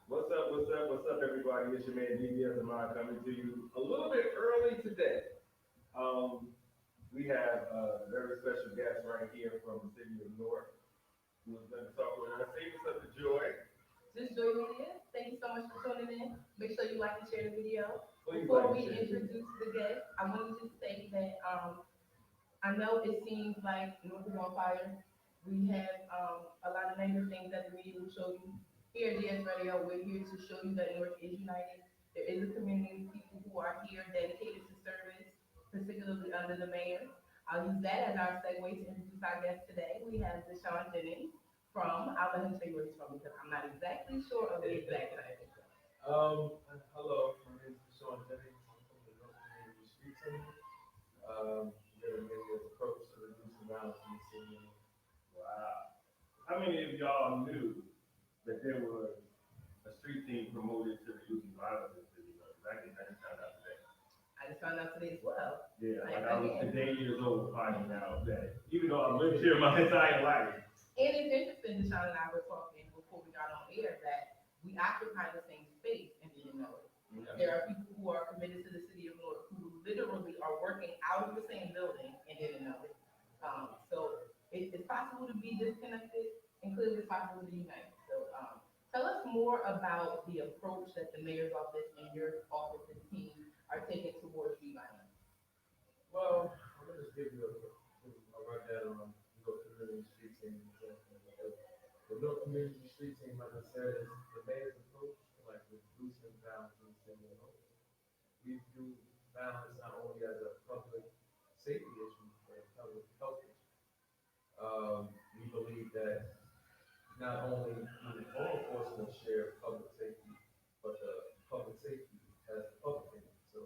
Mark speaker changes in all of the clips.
Speaker 1: What's up, everybody? It's your man DBS and mine coming to you a little bit early today. Um, we have a very special guest right here from the city of Newark who's going to talk with us. Say what's up to Joy.
Speaker 2: This is Joy Media. Thank you so much for tuning in. Make sure you like and share the video.
Speaker 1: Please
Speaker 2: Before
Speaker 1: like
Speaker 2: we
Speaker 1: and share.
Speaker 2: introduce the guest, I wanted to say that I know it seems like Newark is on fire. We have a lot of negative things that the media will show you. Here at DS Radio, we're here to show you that Newark is united. There is a community of people who are here dedicated to service, particularly under the mayor. I'll use that as our segue to introduce our guest today. We have DASHAAN Jennings from, I'll let him tell you where he's from because I'm not exactly sure of the exact title.
Speaker 3: Hello, my name is Sean Jennings. I'm from the North Community Street Team. We're a major approach to reducing violence in the city.
Speaker 1: Wow. How many of y'all knew that there was a street team promoted to reducing violence in the city? I just found out today.
Speaker 2: I just found out today as well.
Speaker 1: Yeah, like I was today years old finding out that even though I've lived here my entire life.
Speaker 2: And it's interesting, DASHAAN and I were talking before we got on air that we occupy the same space and didn't know it.
Speaker 1: Yeah.
Speaker 2: There are people who are committed to the city of Newark who literally are working out of the same building and didn't know it. So it's possible to be disconnected and clearly it's possible to be united. So tell us more about the approach that the mayor's office and your office and team are taking towards street violence.
Speaker 3: Well, I'm going to just give you a rundown on the North Community Street Team. The North Community Street Team, like I said, is the mayor's approach to like reducing violence in the city of Newark. We view violence not only as a public safety issue, but a public health issue. We believe that not only do law enforcement share public safety, but the public safety has the public in it. So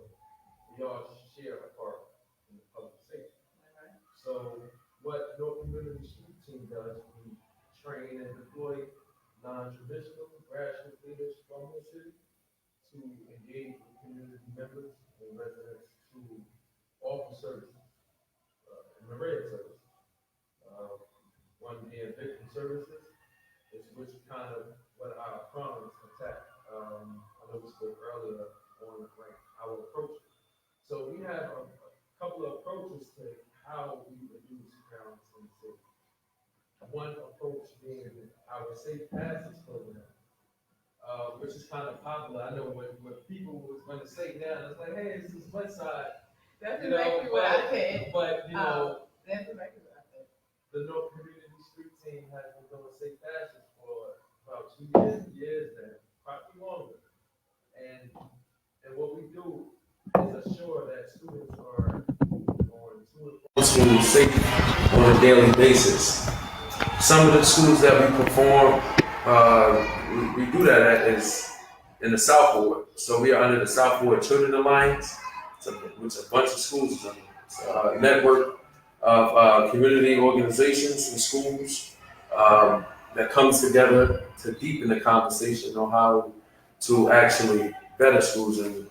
Speaker 3: we all share a part in the public safety.
Speaker 2: Right?
Speaker 3: So what North Community Street Team does, we train and deploy non-traditional grassroots leaders from the city to engage with community members and residents to offer services, an array of services. One being victim services, is which kind of what our promise attack. I know we spoke earlier on like our approach. So we have a couple of approaches to how we reduce violence in the city. One approach being our Safe Passage program, which is kind of popular. I know what people was going to say now, it's like, hey, this is West Side.
Speaker 2: That's exactly what I said.
Speaker 3: But,
Speaker 2: That's exactly what I said.
Speaker 3: the North Community Street Team has been doing Safe Passage for about 2 years now, probably longer. And what we do is assure that students are going to school safe on a daily basis. Some of the schools that we perform, we do that at is in the South Ward. So we are under the South Ward Children Alliance, which a bunch of schools is under. It's a network of community organizations and schools that comes together to deepen the conversation on how to actually better schools and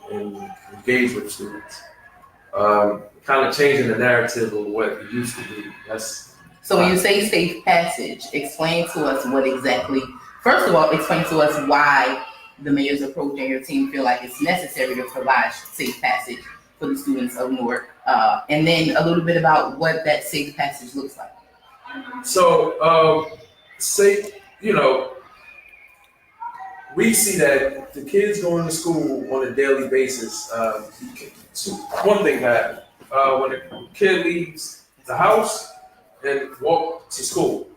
Speaker 3: engage with students. Kind of changing the narrative of what it used to be.
Speaker 2: So when you say safe passage, explain to us what exactly, first of all, explain to us why the mayor's approach and your team feel like it's necessary to provide safe passage for the students of Newark, and then a little bit about what that safe passage looks like.
Speaker 3: So, we see that the kids going to school on a daily basis. One thing that when a kid leaves the house and walk to school,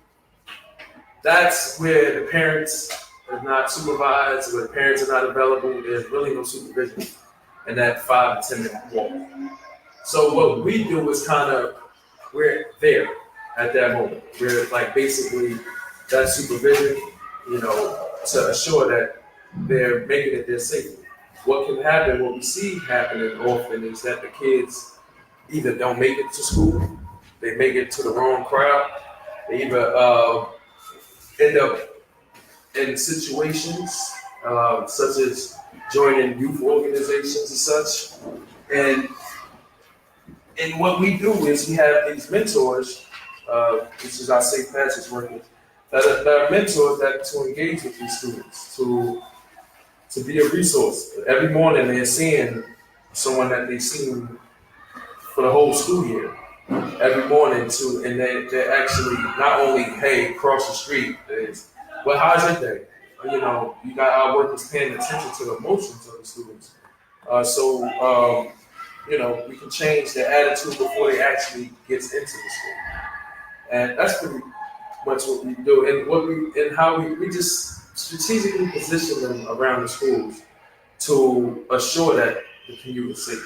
Speaker 3: that's where the parents are not supervised, where the parents are not available. There's really no supervision in that 5 to 10 minute walk. So what we do is we're there at that moment. We're like basically that supervision, to assure that they're making it there safely. What can happen, what we see happening often is that the kids either don't make it to school, they make it to the wrong crowd, they either end up in situations such as joining youth organizations and such. And what we do is we have these mentors, which is our Safe Passage workers, that are mentors that to engage with these students, to to be a resource. Every morning they're seeing someone that they've seen for the whole school year. Every morning too, and they're actually not only, hey, cross the street, but how's your day? You know, you got our workers paying attention to the emotions of the students. You know, we can change their attitude before they actually gets into the school. And that's pretty much what we do. And how we just strategically position them around the schools to assure that the commute is safe.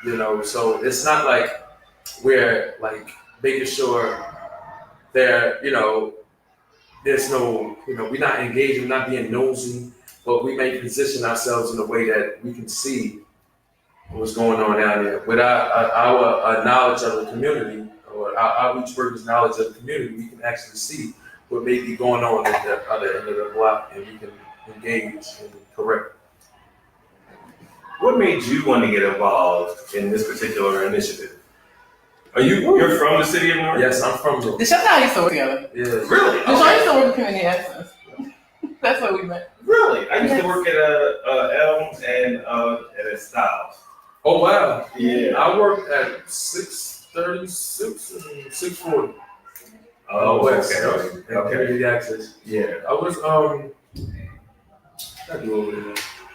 Speaker 3: You know, so it's not like we're like making sure there, you know, there's no, you know, we're not engaging, we're not being nosy, but we may position ourselves in a way that we can see what's going on out there. With our knowledge of the community, or our outreach workers' knowledge of the community, we can actually see what may be going on at the other end of the block, and we can engage and correct.
Speaker 1: What made you want to get involved in this particular initiative? You're from the city of Newark?
Speaker 3: Yes, I'm from Newark.
Speaker 2: DASHAAN and I used to work together.
Speaker 3: Yeah.
Speaker 1: Really?
Speaker 2: DASHAAN used to work with Community Access. That's where we met.
Speaker 1: Really? I used to work at Elm and at Styles.
Speaker 3: Oh wow.
Speaker 1: Yeah.
Speaker 3: I worked at 636 and 640.
Speaker 1: Oh,
Speaker 3: West.
Speaker 1: okay.
Speaker 3: Community Access.
Speaker 1: Yeah.
Speaker 3: I was I do over there.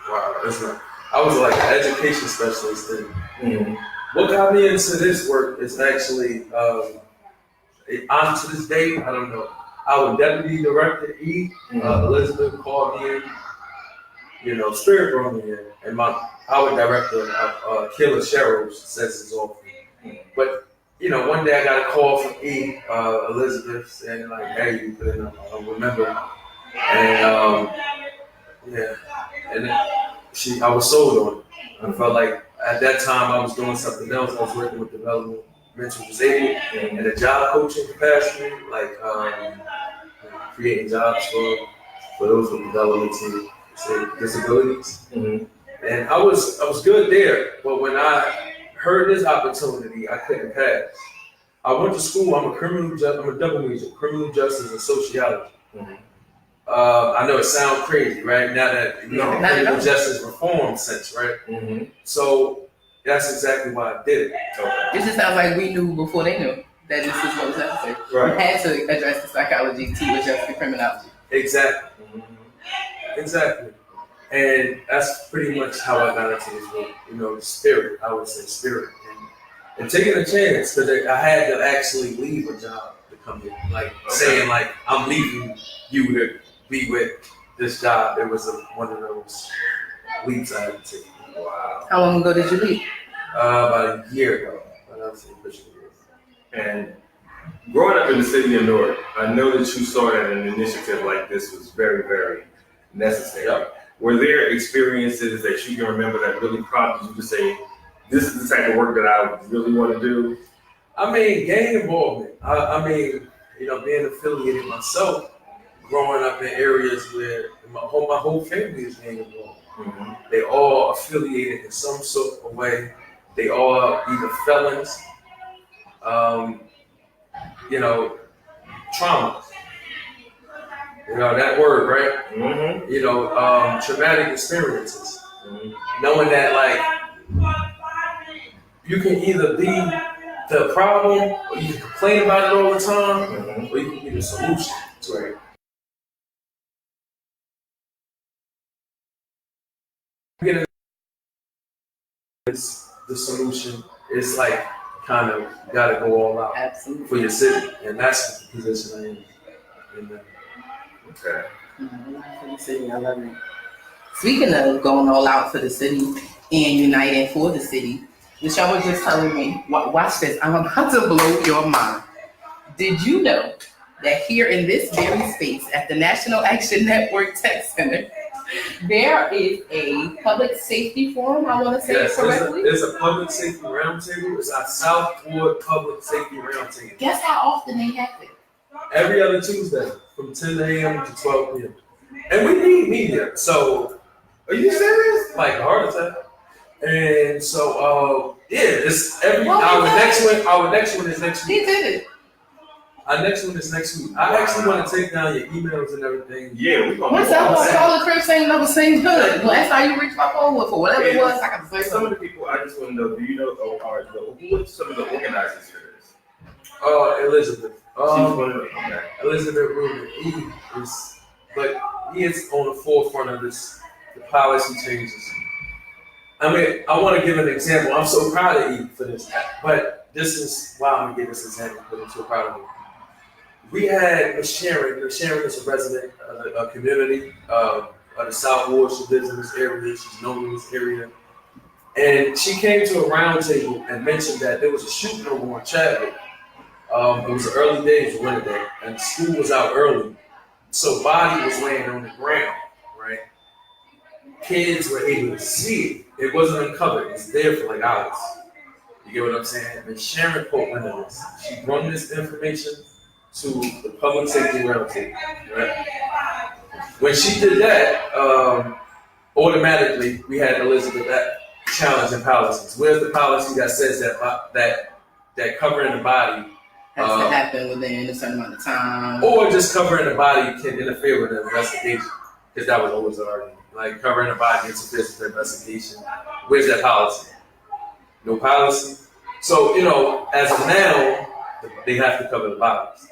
Speaker 3: Wow, that's not. I was like an education specialist then.
Speaker 1: Mm-hmm.
Speaker 3: What got me into this work is actually, on to this day, I don't know. Our deputy director, Elizabeth, called me in. You know, Spirit brought me in, and our director, Kayla Sherrows, says it's off. But you know, one day I got a call from Elizabeth, saying like, "Hey, you put in a remember," and yeah, and I was sold on it. I felt like at that time I was doing something else. I was working with development, mental disabled, and a job coaching capacity, like creating jobs for those with developmental disabilities. Mm-hmm. And I was good there, but when I heard this opportunity, I couldn't pass. I went to school. I'm a double major, criminal justice and sociology. Mm-hmm. I know it sounds crazy, right? Now that criminal justice reform sense, right? Mm-hmm. So that's exactly why I did it.
Speaker 2: Okay. It just sounds like we knew before they knew that this is what was necessary. Right. We had to address the psychology to address the criminology.
Speaker 3: Exactly. Mm-hmm. Exactly. And that's pretty much how I got into this work. You know, the spirit, I would say spirit. And taking a chance, because I had to actually leave a job to come here. Like saying like, I'm leaving you to be with this job. It was one of those leaps I had to take.
Speaker 2: Wow. How long ago did you leave?
Speaker 3: About a year ago.
Speaker 1: And growing up in the city of Newark, I know that you saw that an initiative like this was very, very necessary. Yep. Were there experiences that you can remember that really prompted you to say, this is the type of work that I really want to do?
Speaker 3: I mean, gang involvement. I mean, you know, being affiliated myself, growing up in areas where my whole family is gang involved. Mm-hmm. They all affiliated in some sort of way. They all either felons, you know, trauma. You know, that word, right? Mm-hmm. You know, traumatic experiences. Mm-hmm. Knowing that, like, you can either be the problem, or you can complain about it all the time, mm-hmm. or you can be the solution to it. It's the solution. It's like kind of gotta go all out. Absolutely. For your city, and that's the position I am in.
Speaker 1: Okay.
Speaker 2: For the city, I love it. Speaking of going all out for the city and uniting for the city, Michelle was just telling me, watch this, I'm about to blow your mind. Did you know that here in this very space at the National Action Network Tech Center, there is a public safety forum, I want to say it correctly?
Speaker 3: There's a public safety roundtable. It's our South Ward Public Safety Roundtable.
Speaker 2: Guess how often they have it?
Speaker 3: Every other Tuesday from 10 a.m. to 12 p.m. And we need media. So, are you serious? Like a heart attack. And so, yeah, it's every our next one is next week.
Speaker 2: He did it.
Speaker 3: Our next one is next week. I actually want to take down your emails and everything.
Speaker 1: Yeah, we're gonna.
Speaker 2: Once I was call the crib saying never seemed good. Last time you reached my phone for whatever it was, I got to say
Speaker 1: Some of
Speaker 2: something.
Speaker 1: the people, I just want to know, do you know, who are some of the organizers for this?
Speaker 3: Elizabeth.
Speaker 1: She's one of them. Okay.
Speaker 3: Elizabeth Rubin. He is, but he is on the forefront of this, the policy changes. I mean, I want to give an example. I'm so proud of E for this, but this is why I'm gonna give this example because I'm so proud of him. We had Miss Sharon. Miss Sharon is a resident of a community of the South Ward. She lives in this area. She's known in this area. And she came to a round table and mentioned that there was a shooting over on Chadwick. It was the early days of winter day, and school was out early. So body was laying on the ground, right? Kids were able to see it. It wasn't uncovered. It was there for like hours. You get what I'm saying? And Sharon put wind on this. She brought this information to the public safety roundtable, right? When she did that, automatically we had Elizabeth challenging policies. Where's the policy that says that covering the body
Speaker 2: Has to happen within a certain amount of time.
Speaker 3: or just covering the body can interfere with the investigation? Because that was always the argument. Like covering the body interferes with the investigation. Where's that policy? No policy. So, as of now, they have to cover the bodies.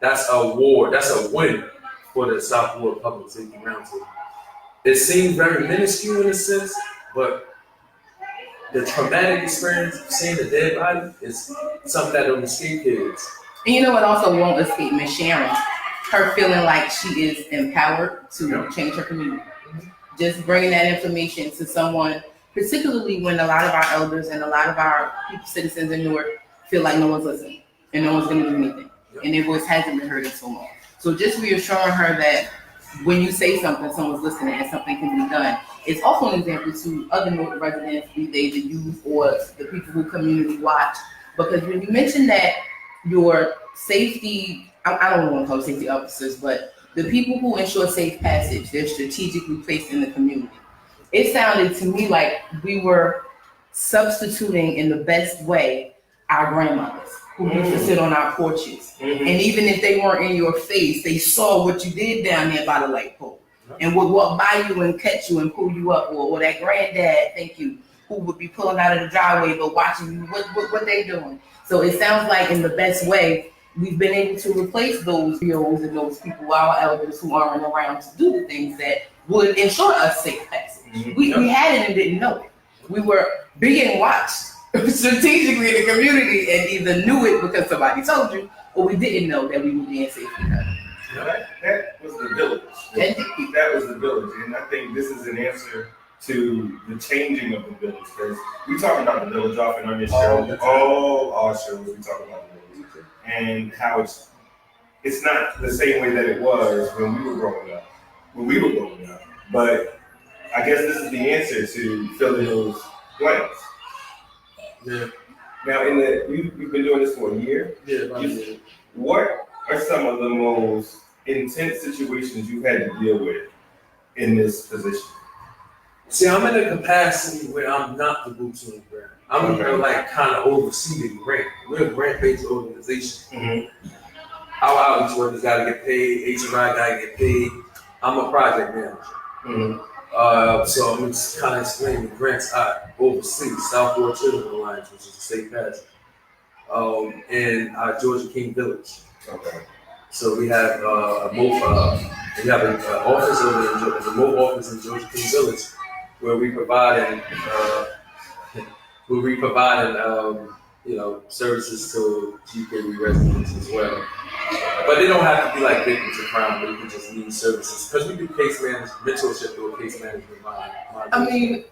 Speaker 3: That's a war, that's a win for the South Ward Public Safety Roundtable. It seems very minuscule in a sense, but the traumatic experience of seeing a dead body is something that don't escape kids.
Speaker 2: And you know what also won't escape Miss Sharon? Her feeling like she is empowered to change her community. Just bringing that information to someone, particularly when a lot of our elders and a lot of our citizens in Newark feel like no one's listening and no one's going to do anything. And their voice hasn't been heard in so long. So just reassuring her that when you say something, someone's listening and something can be done. It's also an example to other Newark residents, be they the youth or the people who community watch. Because when you mention that your safety, I don't want to call it safety officers, but the people who ensure safe passage, they're strategically placed in the community. It sounded to me like we were substituting in the best way our grandmothers who used to sit on our porches. And even if they weren't in your face, they saw what you did down there by the light pole and would walk by you and catch you and pull you up, or that granddad, thank you, who would be pulling out of the driveway but watching you, what they doing. So it sounds like in the best way, we've been able to replace those heroes and those people, our elders who aren't around to do the things that would ensure us safe passage. We had it and didn't know it. We were being watched strategically in the community and either knew it because somebody told you, or we didn't know that we were being safe.
Speaker 1: That was the village. That was the village. And I think this is an answer to the changing of the village. Because we talk about the village often on this show. All our shows, we talk about the village. And how it's not the same way that it was when we were growing up. But I guess this is the answer to filling those blanks.
Speaker 3: Yeah.
Speaker 1: Now, you've been doing this for a year.
Speaker 3: Yeah, about a year.
Speaker 1: What are some of the most intense situations you've had to deal with in this position?
Speaker 3: See, I'm in a capacity where I'm not the boots on the ground. I'm gonna like kind of oversee the grant. We're a grant-based organization. Our outreach workers gotta get paid. HMI gotta get paid. I'm a project manager. So I'm just kind of explaining the grants I oversee. South Ward Children's Alliance, which is a state passage, and Georgia King Village.
Speaker 1: Okay.
Speaker 3: So we have we have an office over in a remote office in Georgia King Village, where we provide services to GKV residents as well. But they don't have to be like victims of crime, but you can just need services. Because we do case management, mentorship through a case management.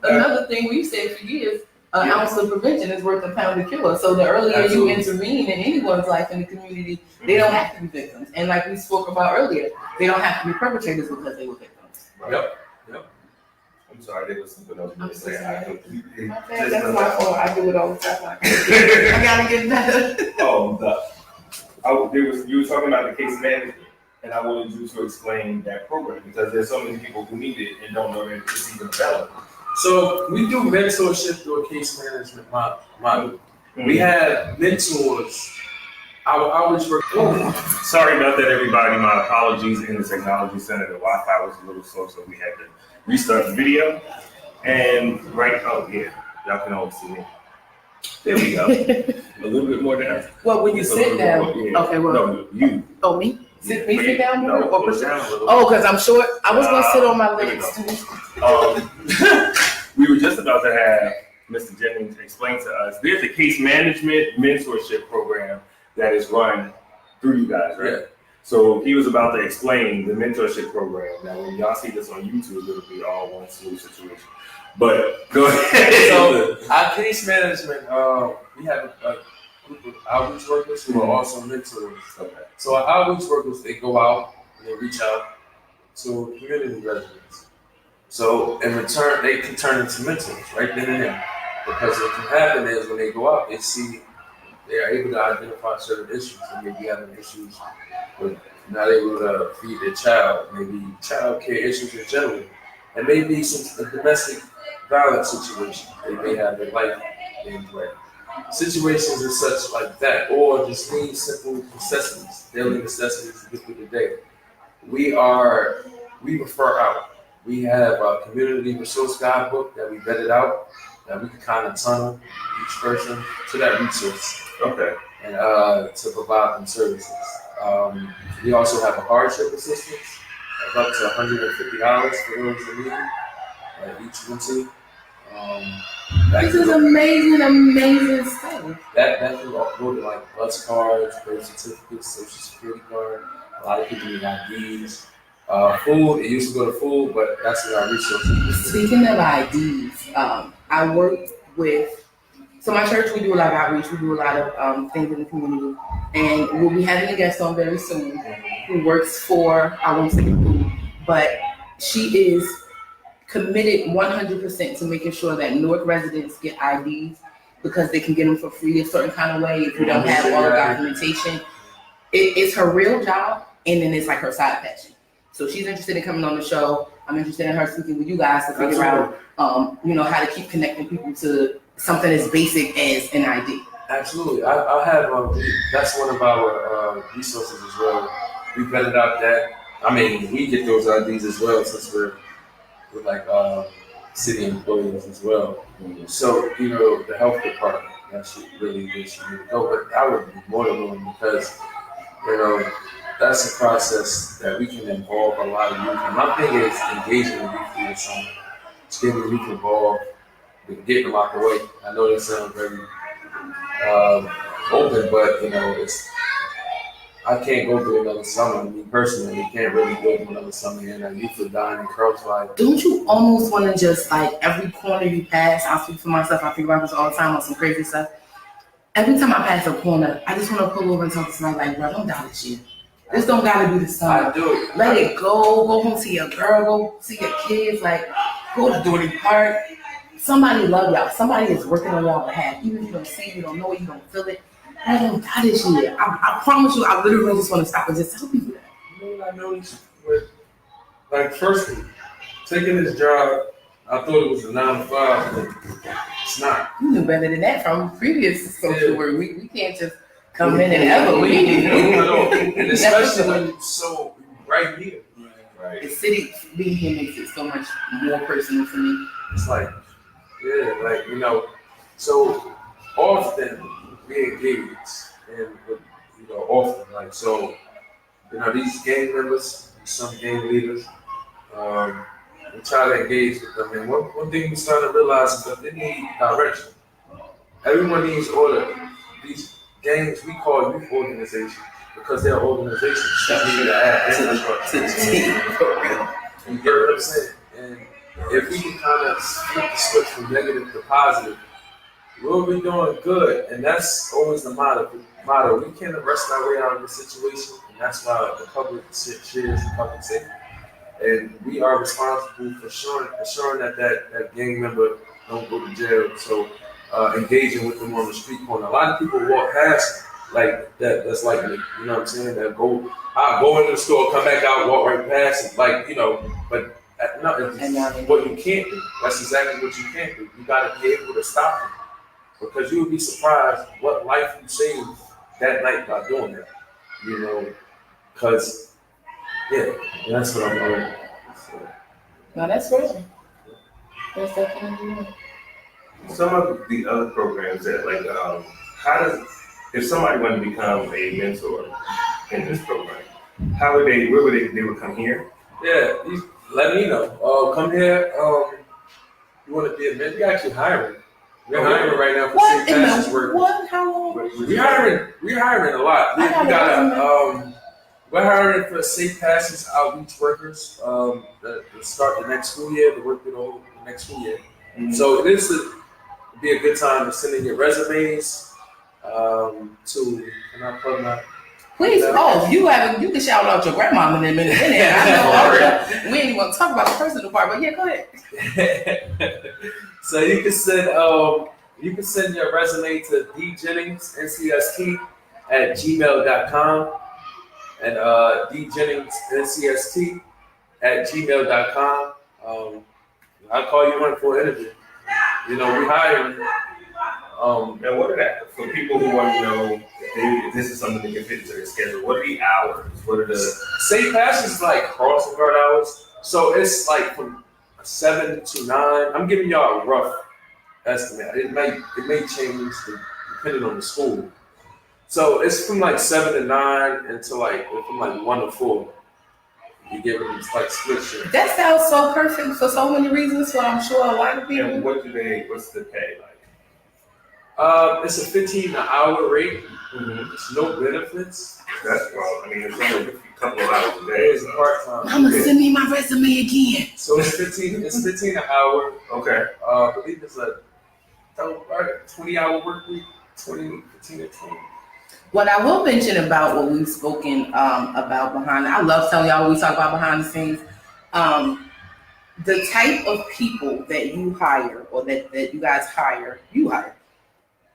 Speaker 2: Another thing we've said for years, an ounce of prevention is worth a pound of cure. So the earlier you intervene in anyone's life in the community, they don't have to be victims. And like we spoke about earlier, they don't have to be perpetrators because they were victims.
Speaker 3: Yep.
Speaker 1: I'm sorry, there was something else you were saying. I completely.
Speaker 2: That's my fault. I do it all the time. I gotta get better.
Speaker 1: You were talking about the case management, and I wanted you to explain that program because there's so many people who need it and don't know that it's even available.
Speaker 3: So we do mentorship through a case management model. We have mentors Our outreach work.
Speaker 4: Sorry about that, everybody. My apologies. In the technology center, the Wi-Fi was a little slow, so we had to restart the video. And y'all can all see me. There we go. A little bit more down.
Speaker 5: Well, when you sit down, okay, well.
Speaker 4: No, you.
Speaker 5: Oh, me? Sit down more?
Speaker 4: No,
Speaker 5: Or
Speaker 4: push down a little.
Speaker 5: Oh, because I'm short. I was going to sit on my
Speaker 4: There we
Speaker 5: legs
Speaker 4: go.
Speaker 5: too.
Speaker 4: We were just about to have Mr. Jennings explain to us. There's a case management mentorship program that is run through you guys, right?
Speaker 3: Yeah.
Speaker 4: So he was about to explain the mentorship program. Now, when y'all see this on YouTube, it'll be all one smooth situation. But go ahead.
Speaker 3: So our case management, we have a group of outreach workers who are also mentors.
Speaker 4: Okay.
Speaker 3: So our outreach workers, they go out and they reach out to community residents. So in return, they can turn into mentors right then and there. Because what can happen is when they go out, they are able to identify certain issues. They may be having issues with not able to feed their child, maybe child care issues in general, and maybe a domestic violence situation. They may have their life being threatened. Situations and such like that, or just need simple necessities, daily necessities to get through the day. We refer out. We have a community resource guidebook that we vetted out, that we can kind of tunnel each person to that resource.
Speaker 4: Okay.
Speaker 3: And to provide them services. We also have a hardship assistance of up to $150 for those in need, each mentee.
Speaker 5: This is amazing stuff.
Speaker 3: That can go to like bus cards, birth certificates, social security card. A lot of people need IDs. Food, it used to go to food, but that's what our resources.
Speaker 5: Speaking of IDs, I work with, so my church, we do a lot of outreach, we do a lot of things in the community, and we'll be having a guest on very soon who works for, I won't say who, but she is committed 100% to making sure that Newark residents get IDs because they can get them for free a certain kind of way if you don't have all the documentation. It's her real job, and then it's like her side passion. So she's interested in coming on the show. I'm interested in her speaking with you guys to figure out, how to keep connecting people to something as basic as an ID.
Speaker 3: Absolutely. I have, that's one of our resources as well. We vetted out that, we get those IDs as well since we're like city employees as well. Mm-hmm. So, the health department, that should really where she need to go. But I would be more than willing because, that's a process that we can involve a lot of youth. And my thing is engaging the youth through the summer. It's getting the youth involved, getting them out the way. I know that sounds very open, but I can't go through another summer. Me personally, you can't really go through another summer and youth are dying in Carlsbad.
Speaker 5: Don't you almost want to just every corner you pass? I'll speak for myself. I think about this all the time on some crazy stuff. Every time I pass a corner, I just want to pull over and talk to somebody like, bro, don't die this year. This don't gotta be the summer.
Speaker 3: I do it.
Speaker 5: Let it go. Go home, see your girl. Go see your kids. Go to Dorney Park. Somebody love y'all. Somebody is working on y'all behalf. Even if you don't see it, you don't know it, you don't feel it. I don't die this year. I promise you, I literally just want to stop and just tell people that.
Speaker 3: I noticed with, firstly, taking this job, I thought it was a 9 to 5, but it's not.
Speaker 5: You knew better than that from previous social work. We can't just come in and ever leave.
Speaker 3: And especially when you're so right here. Right.
Speaker 5: The city being here makes it so much more personal for me.
Speaker 3: It's so often we engage and these gang members, some gang leaders, we try to engage with them. And one thing we started to realize is that they need direction. Everyone needs order. These gangs we call youth organizations because they're organizations that need to add infrastructure to the team. You get what I'm saying? And if we can kind of flip the switch from negative to positive, we'll be doing good. And that's always the motto. We can't arrest our way out of the situation, and that's why the public shares the public safety. And we are responsible for assuring that gang member don't go to jail. So engaging with them on the street corner. A lot of people walk past like that. That's like me. You know what I'm saying? I'll go into the store, come back out, walk right past it. But it's what you can't do. That's exactly what you can't do. You got to be able to stop them because you would be surprised what life you save that night by doing that, you know, because, yeah, that's what I'm doing. So.
Speaker 5: No, that's real. That's definitely real.
Speaker 4: Some of the other programs that like, how does, if somebody wanted to become a mentor in this program, how would they, where would they would come here?
Speaker 3: Yeah, you let me know. Come here. You want to be a mentor? We're actually hiring. We're hiring right now for
Speaker 5: What
Speaker 3: safe
Speaker 5: in
Speaker 3: passes
Speaker 5: the
Speaker 3: work.
Speaker 5: what? How long?
Speaker 3: We're hiring a lot. We got we're hiring for safe passes outreach workers. To start the next school year, to work with the next school year.
Speaker 4: Mm-hmm.
Speaker 3: So this would be a good time to send in your resumes. To can I plug my?
Speaker 5: Please, you can shout out your grandmama in a minute. I know already. We ain't even gonna talk about the personal part, but yeah, go ahead.
Speaker 3: So you can send your resume to djenningsncst at gmail.com and djenningsncst at gmail.com. I'll call you in for an interview. You know, we hiring.
Speaker 4: And what are that for people who want to know if this is something that can fit into their schedule? What are the hours? What are the
Speaker 3: safe passes like crossing guard hours? So it's like from 7 to 9. I'm giving y'all a rough estimate. It may change depending on the school. So it's from like 7 to 9 until from 1 to 4. You give them like split shift.
Speaker 5: That sounds so perfect for so many reasons. So I'm sure a lot of people.
Speaker 4: And what's the pay like?
Speaker 3: It's a $15 an hour rate.
Speaker 4: Mm-hmm.
Speaker 3: It's no benefits.
Speaker 4: It's only a couple of hours a day.
Speaker 3: It's part time.
Speaker 5: Mama, send me my resume again.
Speaker 3: So it's 15. It's 15 an hour.
Speaker 4: Okay.
Speaker 3: I believe it's a 20-hour work week. 15 to 20.
Speaker 5: What I will mention about what we've spoken about behind, I love telling y'all what we talk about behind the scenes. The type of people that you hire or that you guys hire,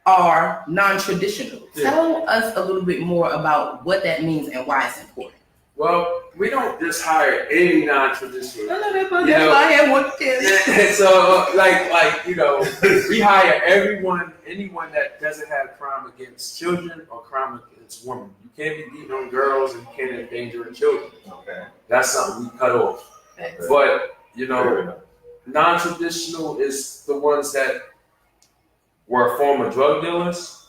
Speaker 5: are non-traditional.
Speaker 3: Yeah.
Speaker 5: Tell us a little bit more about what that means and why it's important.
Speaker 3: Well, we don't just hire any non-traditional.
Speaker 5: I know that's why I had one kid.
Speaker 3: So, we hire anyone that doesn't have crime against children or crime against women. You can't be beating on girls and you can't endanger children.
Speaker 4: Okay.
Speaker 3: That's something we cut off. But, non-traditional is the ones that were former drug dealers,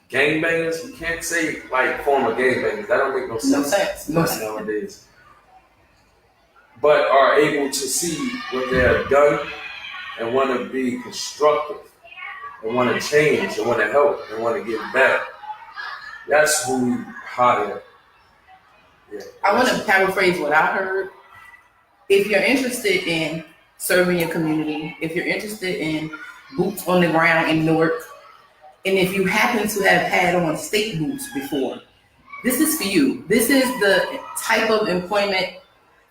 Speaker 3: gangbangers. You can't say former gangbangers. That don't make no sense.
Speaker 5: No sense.
Speaker 3: Nowadays. But are able to see what they have done and want to be constructive and want to change and want to help and want to give back. That's who we hire. Yeah.
Speaker 5: I want to paraphrase what I heard. If you're interested in serving your community, if you're interested in boots on the ground in Newark, and if you happen to have had on state boots before, this is for you. This is the type of employment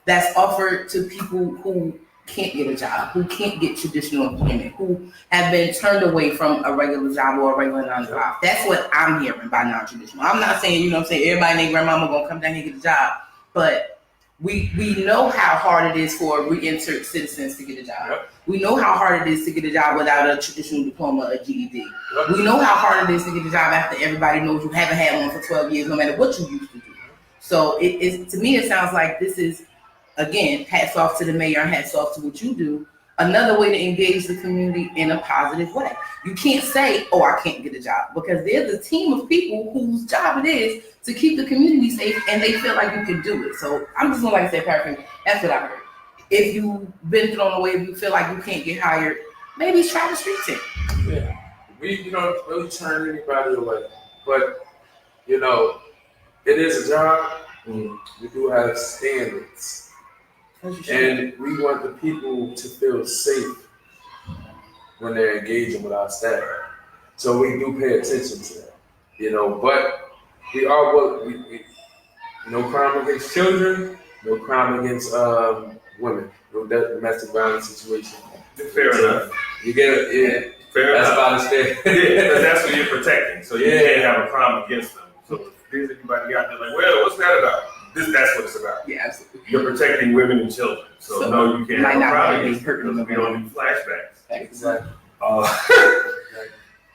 Speaker 5: that's offered to people who can't get a job, who can't get traditional employment, who have been turned away from a regular job or a regular 9 to 5. That's what I'm hearing by non-traditional. I'm not saying, everybody and their grandmama gonna come down here and get a job, but we know how hard it is for reintered citizens to get a job.
Speaker 3: Yep.
Speaker 5: We know how hard it is to get a job without a traditional diploma or GED. Yep. We know how hard it is to get a job after everybody knows you haven't had one for 12 years, no matter what you used to do. So to me, it sounds like this is, again, hats off to the mayor and hats off to what you do. Another way to engage the community in a positive way. You can't say, I can't get a job, because there's a team of people whose job it is to keep the community safe and they feel like you can do it. So I'm just gonna say, paraphrase, that's what I heard. If you've been thrown away, if you feel like you can't get hired, maybe try the street team.
Speaker 3: Yeah. We don't really turn anybody away. But, it is a job. We do have standards. And we want the people to feel safe when they're engaging with our staff. So we do pay attention to that, but we are no crime against children, no crime against women, no domestic violence situation.
Speaker 4: Fair enough.
Speaker 3: You get it? Yeah.
Speaker 4: Fair
Speaker 3: that's
Speaker 4: enough.
Speaker 3: About as fair.
Speaker 4: Yeah, because that's what you're protecting. So you can't have a crime against them. So if there's anybody out there what's that about? That's what it's about.
Speaker 5: Yeah, absolutely.
Speaker 4: You're protecting women and children. So no, you can't have a crime against them because we don't need flashbacks.
Speaker 3: Exactly.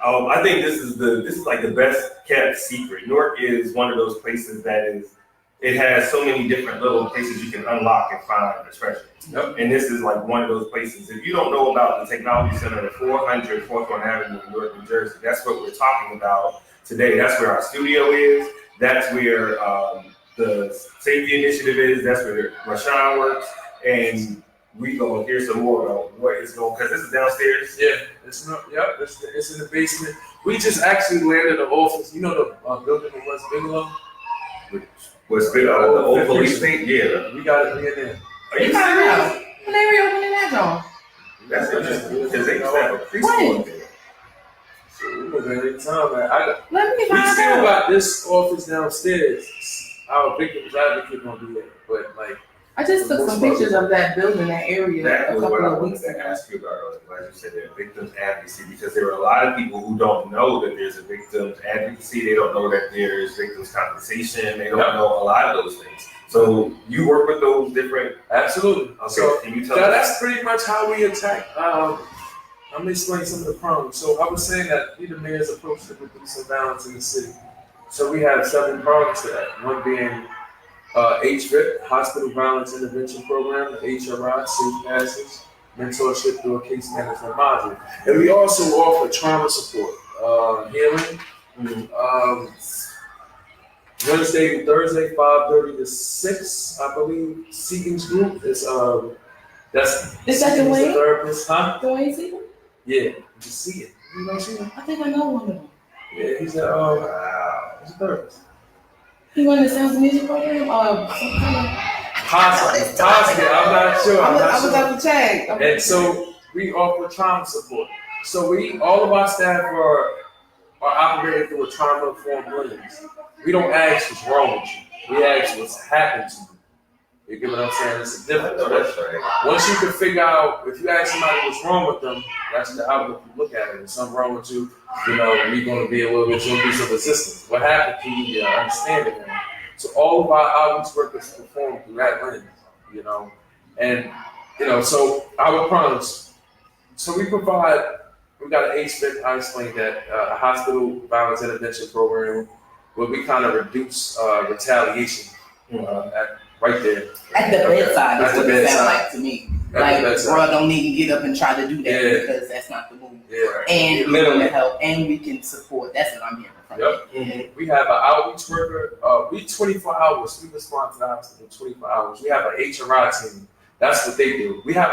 Speaker 4: I think this is like the best kept secret. Newark is one of those places it has so many different little places you can unlock and find a treasure.
Speaker 3: Yep.
Speaker 4: And this is like one of those places. If you don't know about the Technology Center at 400 4th Avenue in Newark, New Jersey, that's what we're talking about today. That's where our studio is. That's where the safety initiative is. That's where DASHAAN works. And we gonna hear some more about what is going, because this is downstairs.
Speaker 3: Yeah, it's in the basement. We just actually landed the office. You know the building in West Bigelow?
Speaker 4: What's been the old police state? Yeah.
Speaker 3: We got it in there.
Speaker 4: Are you
Speaker 5: You found
Speaker 4: serious?
Speaker 5: out when they reopening that joint.
Speaker 4: That's interesting, because they used to have a preschool up there.
Speaker 3: So we go there every time, man.
Speaker 5: Let me
Speaker 3: We
Speaker 5: find
Speaker 3: still
Speaker 5: out.
Speaker 3: got this office downstairs. Our victims advocate gonna do that, but like.
Speaker 5: I just took some pictures of that building, that area,
Speaker 4: That
Speaker 5: a
Speaker 4: was what
Speaker 5: couple
Speaker 4: I
Speaker 5: of
Speaker 4: wanted
Speaker 5: weeks
Speaker 4: to
Speaker 5: ago.
Speaker 4: ask you about earlier. Glad you said that, victims advocacy, because there are a lot of people who don't know that there's a victims advocacy. They don't know that there's victims compensation. They don't know a lot of those things. So you work with those different.
Speaker 3: Absolutely.
Speaker 4: Okay,
Speaker 3: So
Speaker 4: can you tell
Speaker 3: now
Speaker 4: us?
Speaker 3: that's pretty much how we attack. I'm gonna explain some of the problems. So I was saying that we the mayor's approach to reducing violence in the city. So we have several problems to that. One being HVIP, Hospital Violence Intervention Program, the HRI, Safe Passage, Mentorship through a case management module. And we also offer trauma support, healing, Wednesday to Thursday, 5:30 to 6, I believe. Seekings group is that's
Speaker 5: Is that the
Speaker 3: Seekings
Speaker 5: way?
Speaker 3: therapist, huh?
Speaker 5: Do I see them?
Speaker 3: Yeah, you see it. You don't see him?
Speaker 5: I think I know one of them.
Speaker 3: Yeah, he's
Speaker 4: Wow.
Speaker 3: a therapist.
Speaker 5: He won the Sounds Music Program or some kind of.
Speaker 3: Possibly, I'm not sure.
Speaker 5: I was
Speaker 3: sure.
Speaker 5: up to check.
Speaker 3: And so we offer trauma support. So all of our staff are operated through a trauma-informed lens. We don't ask what's wrong with you. We ask what's happened to you. You get what I'm saying? It's a difference.
Speaker 4: That's right.
Speaker 3: Once you can figure out, if you ask somebody what's wrong with them, that's the outlook you look at it. If something wrong with you, we're going to be a little bit, you'll be some resistance. What happened to you, understand it. So all of our outreach workers perform through that lens, and, so our problems. So we got an HVIP, I explained that, a hospital violence intervention program where we kind of reduce retaliation right there.
Speaker 5: At the bedside
Speaker 3: At
Speaker 5: is
Speaker 3: the
Speaker 5: what it sounds
Speaker 3: bedside.
Speaker 5: like to me.
Speaker 3: At
Speaker 5: Like,
Speaker 3: the bedside.
Speaker 5: bro, don't even get up and try to do that
Speaker 3: Yeah.
Speaker 5: because that's not the move.
Speaker 3: Yeah.
Speaker 5: And we're going to help and we can support. That's what I'm hearing from you.
Speaker 3: Yep. We have an outreach worker. We 24 hours. We respond to the hospital 24 hours. We have an HRI team. That's what they do. We have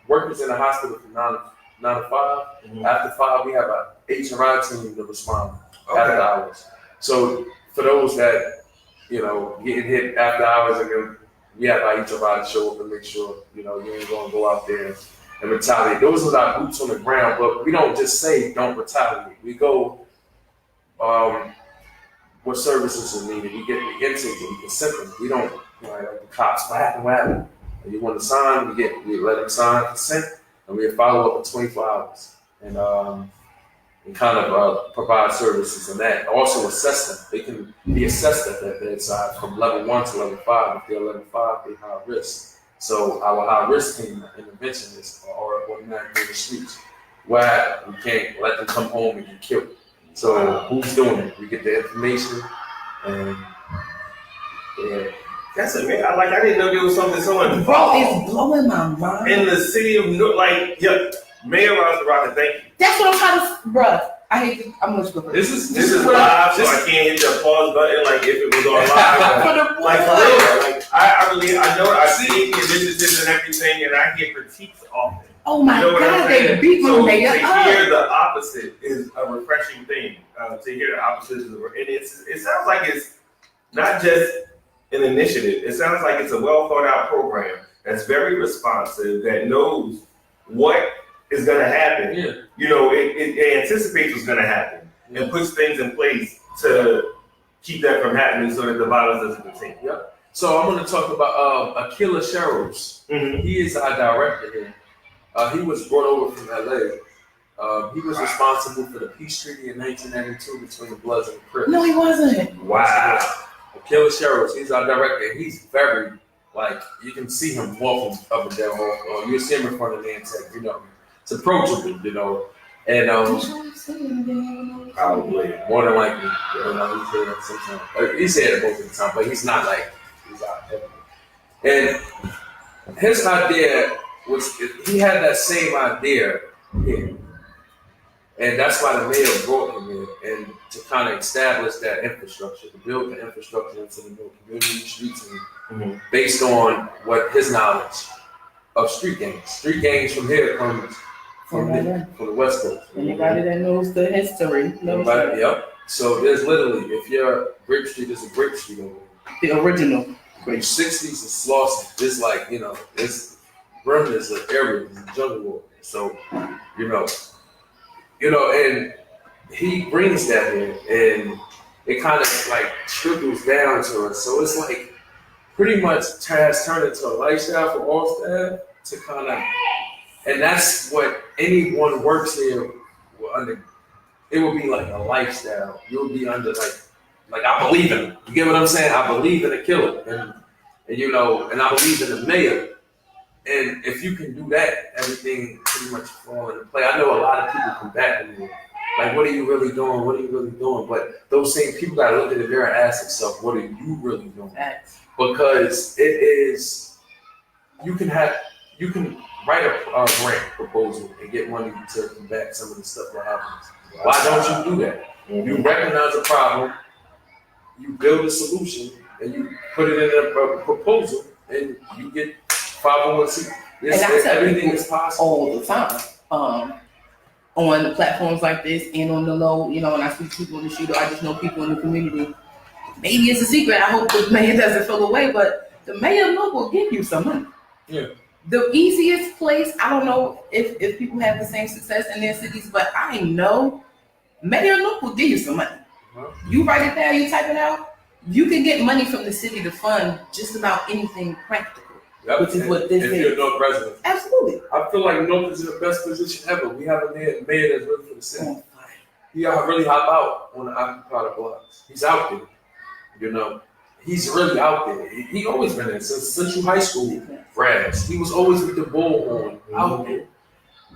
Speaker 3: workers in the hospital from 9 to 5. After 5, we have a HRI team to respond after hours. So for those that getting hit after hours, again, we have our HRI to show up and make sure you ain't gonna go out there and retaliate. Those are our boots on the ground, but we don't just say don't retaliate. We go, what services are needed. We get the intake and we consent them. We don't like the cops. What happened? You want to sign? We let them sign consent, and we follow up in 24 hours and kind of provide services and that. Also assess them. They can be assessed at that bedside from level 1 to level 5. If they're level 5, they're high risk. So our high risk team interventionists are automatically in the streets. Why we can't let them come home and get killed. So who's doing it? We get the information and yeah.
Speaker 4: That's it, man. I didn't know there was something so
Speaker 5: Bro,
Speaker 4: involved
Speaker 5: it's blowing my mind.
Speaker 4: in the city of Newark. Mayor Roger, thank you.
Speaker 5: That's what I'm trying to, bruh. I hate to, I'm gonna go.
Speaker 3: This is
Speaker 4: What live, so I can't hit the pause button like if it was on live. Like for real, I know I see the initiatives and everything, and I get critiques often.
Speaker 5: Oh my
Speaker 4: You know what I'm
Speaker 5: God, they
Speaker 4: saying?
Speaker 5: beat my
Speaker 4: So
Speaker 5: mayor
Speaker 4: to
Speaker 5: up.
Speaker 4: hear the opposite is a refreshing thing. To hear the opposite is, and it sounds like it's not just an initiative. It sounds like it's a well thought out program that's very responsive, that knows what is going to happen.
Speaker 3: Yeah.
Speaker 4: It anticipates what's going to happen and puts things in place to keep that from happening so that the violence doesn't continue.
Speaker 3: Yep. So I'm going to talk about Akila Sharrows. He is our director here. He was brought over from LA. He was responsible for the peace treaty in 1992 between the Bloods and the Crips.
Speaker 5: No, he wasn't.
Speaker 4: Wow.
Speaker 3: Akila Sharrows, he's our director. He's very, you can see him walking up and down Hawk, or you see him in front of Nantucket, it's approachable, And
Speaker 4: Probably.
Speaker 3: more than likely, he said that sometimes. He said it most of the time, but he's not like he's out heavy. And his idea was he had that same idea here. And that's why the mayor brought him in, and to kind of establish that infrastructure, to build the infrastructure into the new community streets, and based on what his knowledge of street gangs. Street gangs from here comes from the West Coast.
Speaker 5: Anybody that knows the history knows that.
Speaker 3: Yep. So there's literally, if you're Grape Street, there's a Grape Street over there.
Speaker 5: The original.
Speaker 3: Grape 60s is Slauson. It's like, it's Brim is an area, it's a jungle war. So, and he brings that in, and it kind of like trickles down to us. So it's like pretty much has turned into a lifestyle for all staff to kind of, and that's what anyone works here will under. It will be like a lifestyle. You'll be under like I believe in him. You get what I'm saying? I believe in the killer, and and I believe in the mayor. And if you can do that, everything pretty much fall into play. I know a lot of people come back and like, what are you really doing? What are you really doing? But those same people gotta look in the mirror and ask themselves, what are you really doing? Because it is, you can write a grant proposal and get money to combat some of the stuff that happens. Why don't you do that? You recognize a problem, you build a solution, and you put it in a proposal, and you get 501c. Everything is possible
Speaker 5: all the time. On the platforms like this and on the low, when I speak to people in the shooter, I just know people in the community. Maybe it's a secret. I hope the mayor doesn't feel away, but the mayor of Newark will give you some money.
Speaker 3: Yeah.
Speaker 5: The easiest place, I don't know if people have the same success in their cities, but I know Mayor of Newark will give you some money. You write it down, you type it out, you can get money from the city to fund just about anything practical.
Speaker 3: Yep.
Speaker 5: Which is what this is.
Speaker 3: If you're a North resident.
Speaker 5: Absolutely.
Speaker 3: I feel like North is in the best position ever. We have a mayor that's really for the city. He really hop out on the occupied blocks. He's out there. He's really out there. He always been there since Central High School. Brass. He was always with the bullhorn out there,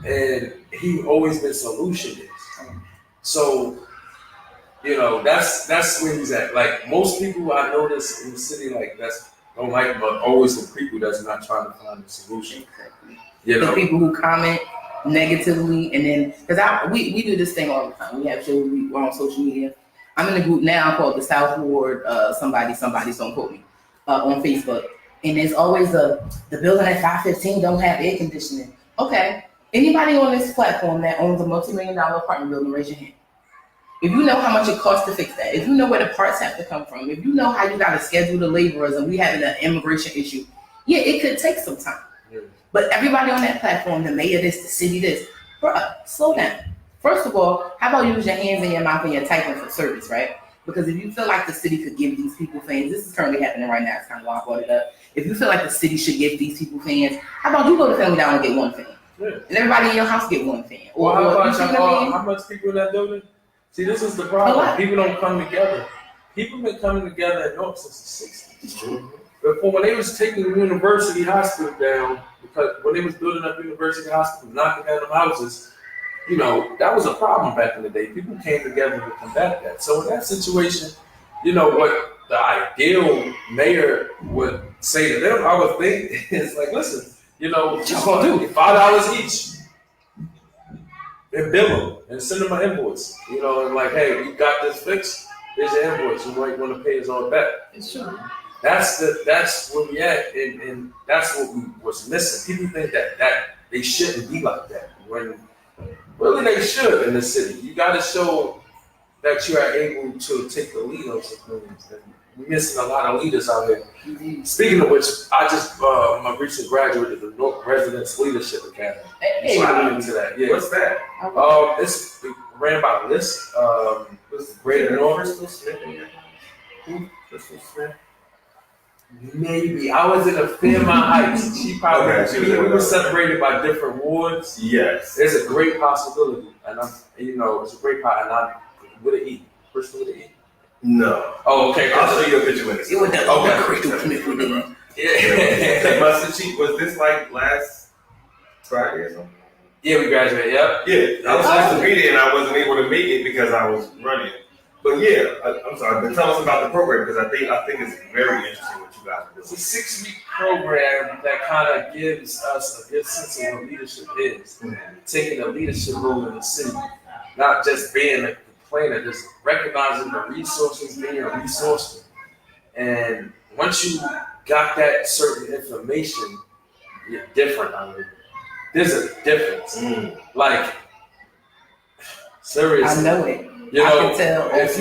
Speaker 3: and he always been solutionist. So, that's where he's at. Like most people I notice in the city, like don't like him, but always the people that's not trying to find a solution.
Speaker 5: The people who comment negatively, and then because we do this thing all the time. We have shows. We're on social media. I'm in a group now called the South Ward. Somebody, don't quote me, on Facebook. And there's always the building at 515 don't have air conditioning. Okay, anybody on this platform that owns a multi-million-dollar apartment building, raise your hand. If you know how much it costs to fix that, if you know where the parts have to come from, if you know how you got to schedule the laborers, and we having an immigration issue, yeah, it could take some time. Yeah. But everybody on that platform, the mayor this, the city this, bruh, slow down. First of all, how about you use your hands in your mouth and you're typing for service, right? Because if you feel like the city could give these people fans, this is currently happening right now, it's kind of why I brought it up. If you feel like the city should give these people fans, how about you go to Family Down and get one fan? Yeah. And everybody in your house get one fan.
Speaker 3: Or how much people in that building? See, this is the problem. People don't come together. People been coming together at North since the 60s. Mm-hmm. But when they was taking University Hospital down, because when they was building up University Hospital, knocking down the houses, that was a problem back in the day. People came together to combat that. So in that situation, what the ideal mayor would say to them, I would think, is like, listen, what y'all gonna do? $5 each. And bill them and send them an invoice, and like, hey, you got this fixed. Here's your invoice. You might want to pay us all back.
Speaker 5: It's true.
Speaker 3: That's where we at, and that's what we was missing. People think that they shouldn't be like that when really they should in the city. You got to show that you are able to take the lead on some things. We're missing a lot of leaders out here. Mm-hmm. Speaking of which, I just I'm a recent graduate of the North Residence Leadership Academy.
Speaker 5: Hey,
Speaker 3: so I into that. Yeah.
Speaker 4: What's that?
Speaker 3: It's ran by List. What's Greater North?
Speaker 4: Crystal Smith. Crystal Smith.
Speaker 3: Maybe I was in a Fairmont Heights. She probably we were separated by different wards.
Speaker 4: Yes,
Speaker 3: there's a great possibility, and it's a great possibility. And I'm with an E. Crystal with an E.
Speaker 4: No.
Speaker 3: Oh, okay.
Speaker 4: I'll show you a picture with it.
Speaker 5: It was that Crystal Smith.
Speaker 3: Yeah.
Speaker 4: Mustard Cheek. Was this like last Friday or something?
Speaker 3: Yeah, we graduated. Yep.
Speaker 4: Yeah, I was supposed to be there and I wasn't able to make it because I was running. But yeah, I'm sorry. But tell us about the program because I think it's very interesting what you guys are
Speaker 3: It's a
Speaker 4: doing.
Speaker 3: 6-week program that kind of gives us a good sense of what leadership is. Taking a leadership role in the city, not just being a complainer, just recognizing the resources, being resourceful. And once you got that certain information, you're different. I mean, there's a difference. Like, seriously.
Speaker 5: I know it.
Speaker 3: You
Speaker 5: I
Speaker 3: know,
Speaker 5: can tell.
Speaker 3: if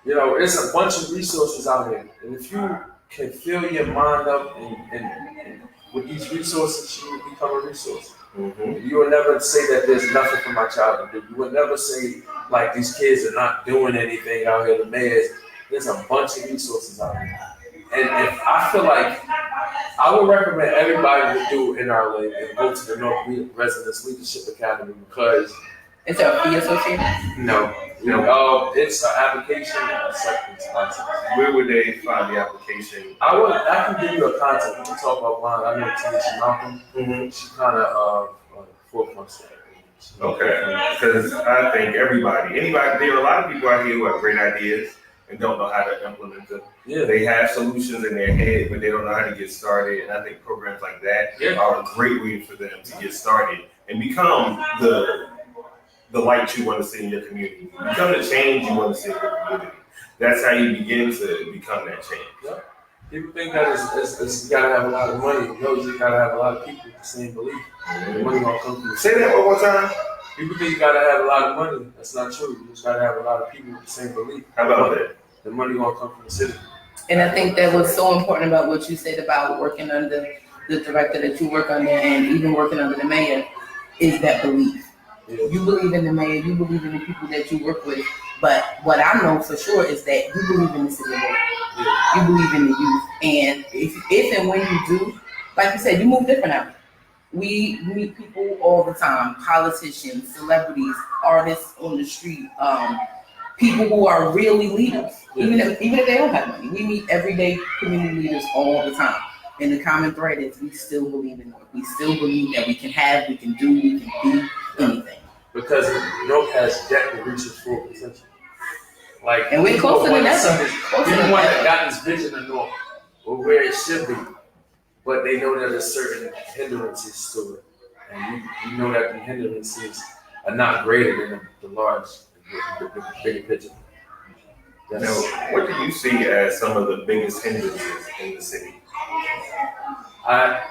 Speaker 3: you know, it's a bunch of resources out here. And if you can fill your mind up and with these resources, you will become a resource. You will never say that there's nothing for my child to do. You will never say, like, these kids are not doing anything out here. The mayors, there's a bunch of resources out here. And if I feel like I would recommend everybody to do NRLA and go to the North Residence Leadership Academy because
Speaker 5: Is there a fee associated?
Speaker 3: no, it's an application and acceptance process.
Speaker 4: Where would they find the application?
Speaker 3: I can give you a contact. We can talk about mine. I know Tanisha Malcolm. She kind of forefront that.
Speaker 4: Okay, because I think anybody, there are a lot of people out here who have great ideas and don't know how to implement them.
Speaker 3: Yeah.
Speaker 4: They have solutions in their head, but they don't know how to get started. And I think programs like that are a great way for them to get started and become the light you want to see in your community. Become the change you want to see in your community. That's how you begin to become that change.
Speaker 3: Yeah. People think that it's you gotta have a lot of money. No, you gotta have a lot of people with the same belief. The money gonna come from the
Speaker 4: Say that one more time.
Speaker 3: People think you gotta have a lot of money. That's not true. You just gotta have a lot of people with the same belief.
Speaker 4: How about that?
Speaker 3: The money gonna come from the city.
Speaker 5: And I think that was so important about what you said about working under the director that you work under and even working under the mayor is that belief.
Speaker 3: Yeah.
Speaker 5: You believe in the mayor, you believe in the people that you work with, but what I know for sure is that you believe in the city of North. You believe in the youth. And if and when you do, like you said, you move different out. We meet people all the time, politicians, celebrities, artists on the street, people who are really leaders, even if they don't have money. We meet everyday community leaders all the time. And the common thread is we still believe in North. We still believe that we can have, we can do, we can be anything.
Speaker 3: Because North has yet to reach its full potential. Like,
Speaker 5: And we're closer than ever.
Speaker 3: People want to got this vision of North, or where it should be, but they know that there's certain hindrances to it, and you know that the hindrances are not greater than the large, the bigger picture.
Speaker 4: Now, what do you see as some of the biggest hindrances in the city?
Speaker 3: I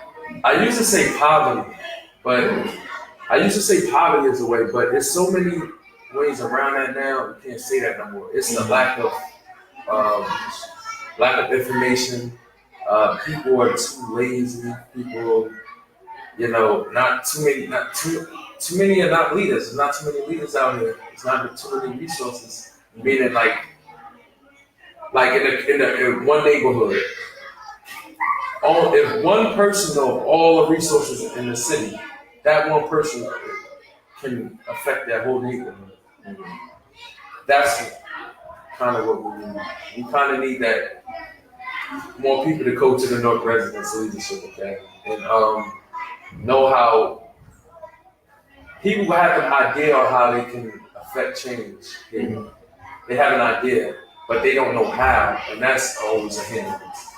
Speaker 3: used to say poverty, but poverty is a way, but there's so many ways around that now. You can't say that no more. It's the lack of information. People are too lazy. People, not too many are not leaders. There's not too many leaders out here. There's not too many resources. Meaning, like in one neighborhood, if one person knows all the resources in the city, that one person can affect that whole neighborhood. That's kind of what we need. We kind of need that more people to go to the North Residence Leadership Academy and know how people have an idea on how they can affect change. They have an idea, but they don't know how, and that's always a hindrance.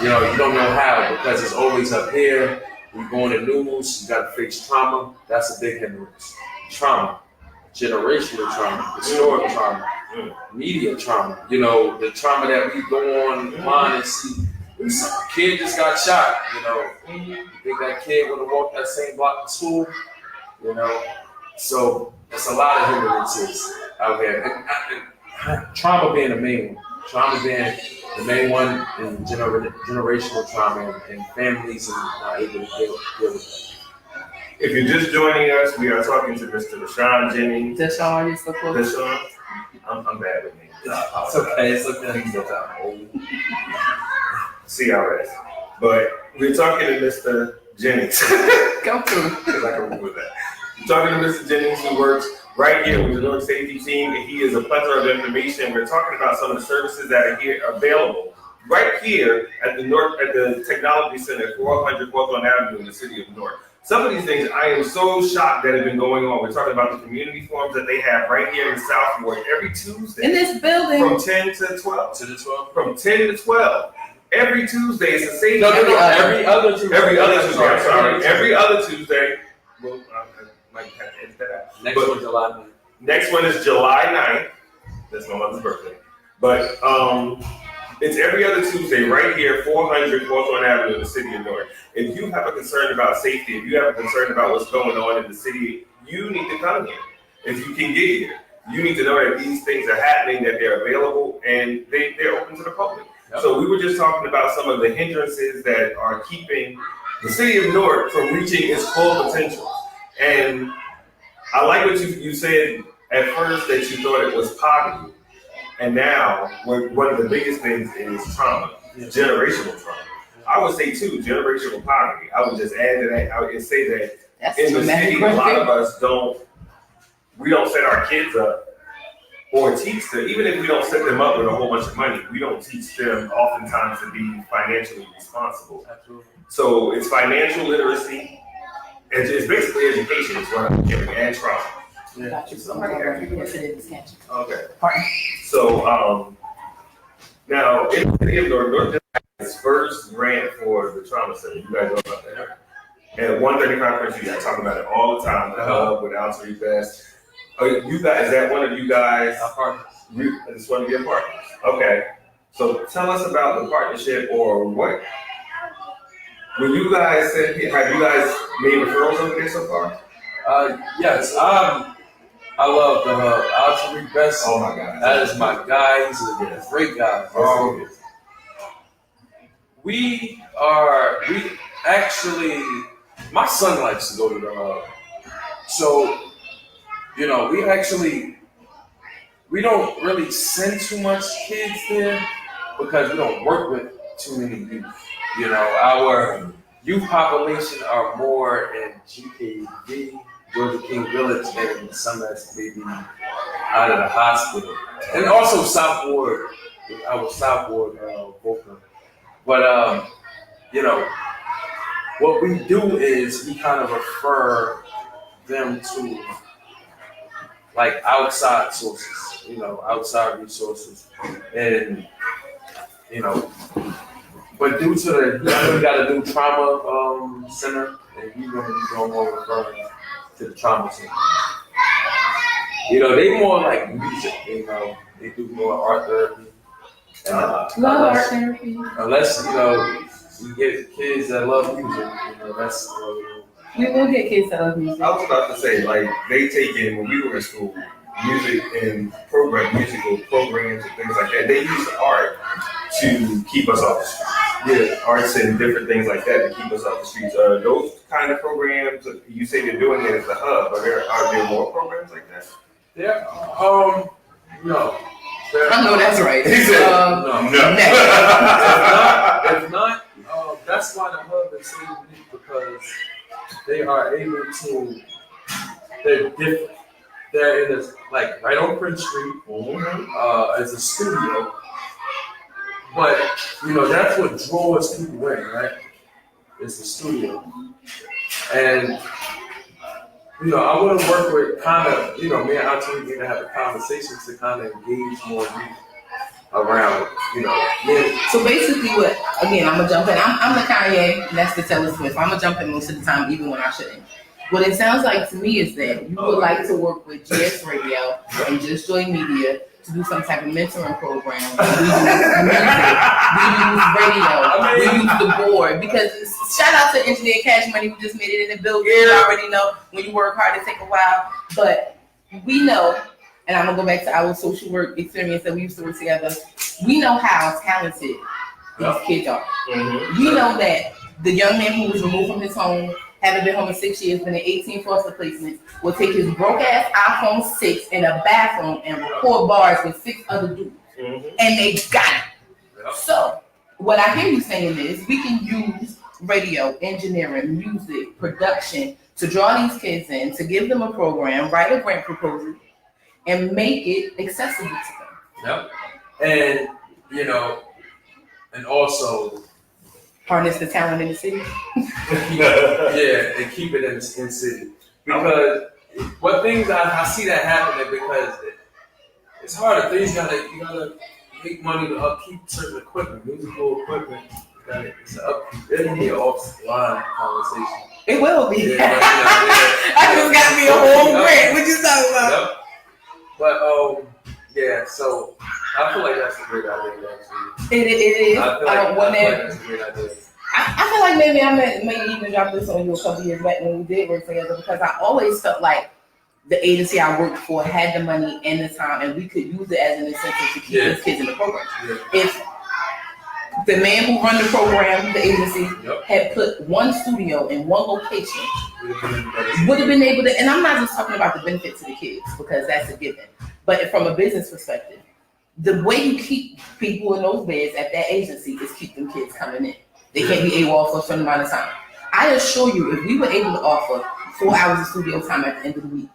Speaker 3: You don't know how because it's always up here. You go on the news, you got to face trauma. That's a big hindrance. Trauma, generational trauma, historic trauma, media trauma. The trauma that we go online and see. Some kid just got shot. You think that kid would have walked that same block to school? So there's a lot of hindrances out here. And trauma being the main one. Trauma being the main one in generational trauma and families are not able to deal with that.
Speaker 4: If you're just joining us, we are talking to Mr. DASHAAN Jennings.
Speaker 5: DASHAAN is so close.
Speaker 4: DASHAAN, I'm bad with names.
Speaker 3: It's okay.
Speaker 4: CRS. But we're talking to Mr. Jennings.
Speaker 5: Come through.
Speaker 4: Because I can remember that. We're talking to Mr. Jennings who works right here with the North Safety Team, and he is a plethora of information. We're talking about some of the services that are here available right here at the Technology Center, 400 Hawthorne Avenue in the city of North. some of these things I am so shocked that have been going on. We're talking about the community forums that they have right here in the South Ward every Tuesday.
Speaker 5: In this building.
Speaker 4: From 10 to 12.
Speaker 3: To the 12.
Speaker 4: From 10 to 12. Every Tuesday, it's the same.
Speaker 3: No, every other Tuesday.
Speaker 4: Every other Tuesday, I'm sorry. Every other Tuesday. Well, I might have to edit that out.
Speaker 3: Next one's July 9th.
Speaker 4: Next one is July 9th. That's my mother's birthday. But it's every other Tuesday right here, 400 Hawthorne Avenue in the city of Newark. If you have a concern about safety, if you have a concern about what's going on in the city, you need to come here. If you can get here, you need to know that these things are happening, that they're available, and they're open to the public. Yep. So we were just talking about some of the hindrances that are keeping the city of Newark from reaching its full potential. And I like what you said at first, that you thought it was poverty. And now, one of the biggest things is trauma, generational trauma. I would say too, generational poverty. I would just add to that. I would say that in the city, a lot of us don't set our kids up or teach them, even if we don't set them up with a whole bunch of money, we don't teach them oftentimes to be financially responsible.
Speaker 3: Absolutely.
Speaker 4: So it's financial literacy, and it's basically education is what I'm giving, and trauma.
Speaker 3: Yeah.
Speaker 5: Got you.
Speaker 4: Okay. So now in the city of North has first grant for the trauma center. You guys know about that. And 135 Country, I talk about it all the time. The hub with Alter Best. You guys, is that one of you guys?
Speaker 3: Our partners.
Speaker 4: I just want to be a partner. Okay. So tell us about the partnership, or what. When you guys said, have you guys made referrals over there so far?
Speaker 3: Yes. I love the hub. Alter Best.
Speaker 4: Oh my God.
Speaker 3: That is my guy. He's a great guy. We actually, my son likes to go to the hub. So, we don't really send too much kids there because we don't work with too many youth. Our youth population are more in GKV, Georgia King Village, and some that's maybe out of the hospital. And also South Ward, our South Ward, Boca. But, what we do is we kind of refer them to like outside sources, outside resources. And, but due to we got a new trauma center, and we're going to be doing more referring to the trauma center. They more like music, they do more art therapy.
Speaker 5: Art therapy.
Speaker 3: Unless, you get kids that love music, that's
Speaker 5: we will get kids that love music.
Speaker 4: I was about to say, like, they take in, when we were in school, music and musical programs and things like that. They use art to keep us off the streets. Yeah, arts and different things like that to keep us off the streets. Those kind of programs, you say they're doing it as a hub, are there more programs like that?
Speaker 3: Yeah. No.
Speaker 5: I know that's right.
Speaker 3: No. If not, that's why the hub is so unique, because they are able to. They're different. They're in this, like, right on Prince Street, as a studio. But that's what draws people in, right? It's the studio, and I want to work with kind of, me and Auntie need to have a conversation to kind of engage more youth around,
Speaker 5: So basically, I'm gonna jump in. I'm the Kanye, and that's the Taylor Swift. I'm gonna jump in most of the time, even when I shouldn't. What it sounds like to me is that you would like to work with GS Radio and Just Joy Media to do some type of mentoring program. We use radio, we use the board, because shout out to Engineer Cash Money who just made it in the building. You already know when you work hard, it take a while, but we know, and I'm gonna go back to our social work experience that we used to work together. We know how talented these kids are. Mm-hmm. We know that the young man who was removed from his home, having been home in 6 years, been in 18 foster placements, will take his broke ass iPhone 6 in a bathroom and record bars with 6 other dudes. Mm-hmm. And they got it. Yep. So what I hear you saying is we can use radio, engineering, music, production to draw these kids in, to give them a program, write a grant proposal, and make it accessible to them.
Speaker 3: Yep. And, and also
Speaker 5: harness the talent in the city.
Speaker 3: Yeah, and keep it in city. Because what things I see that happening because it's harder. Things you gotta make money to upkeep certain equipment, musical equipment. It's an upkeep. It'll be an offline conversation.
Speaker 5: It will be.
Speaker 3: Yeah, but,
Speaker 5: I just got me a whole grant. What you talking about?
Speaker 3: Yep. But yeah. So I feel like that's a great idea, actually.
Speaker 5: It is.
Speaker 3: I feel like that's a great idea.
Speaker 5: I feel like maybe I may even drop this on you a couple years back when we did work together because I always felt like the agency I worked for had the money and the time and we could use it as an incentive to keep these kids in the program.
Speaker 3: Yeah.
Speaker 5: If the man who run the program, the agency, had put one studio in one location, would have been able to, and I'm not just talking about the benefit to the kids because that's a given, but from a business perspective, the way you keep people in those beds at that agency is keep them kids coming in. They can't be AWOL for a certain amount of time. I assure you, if we were able to offer 4 hours of studio time at the end of the week,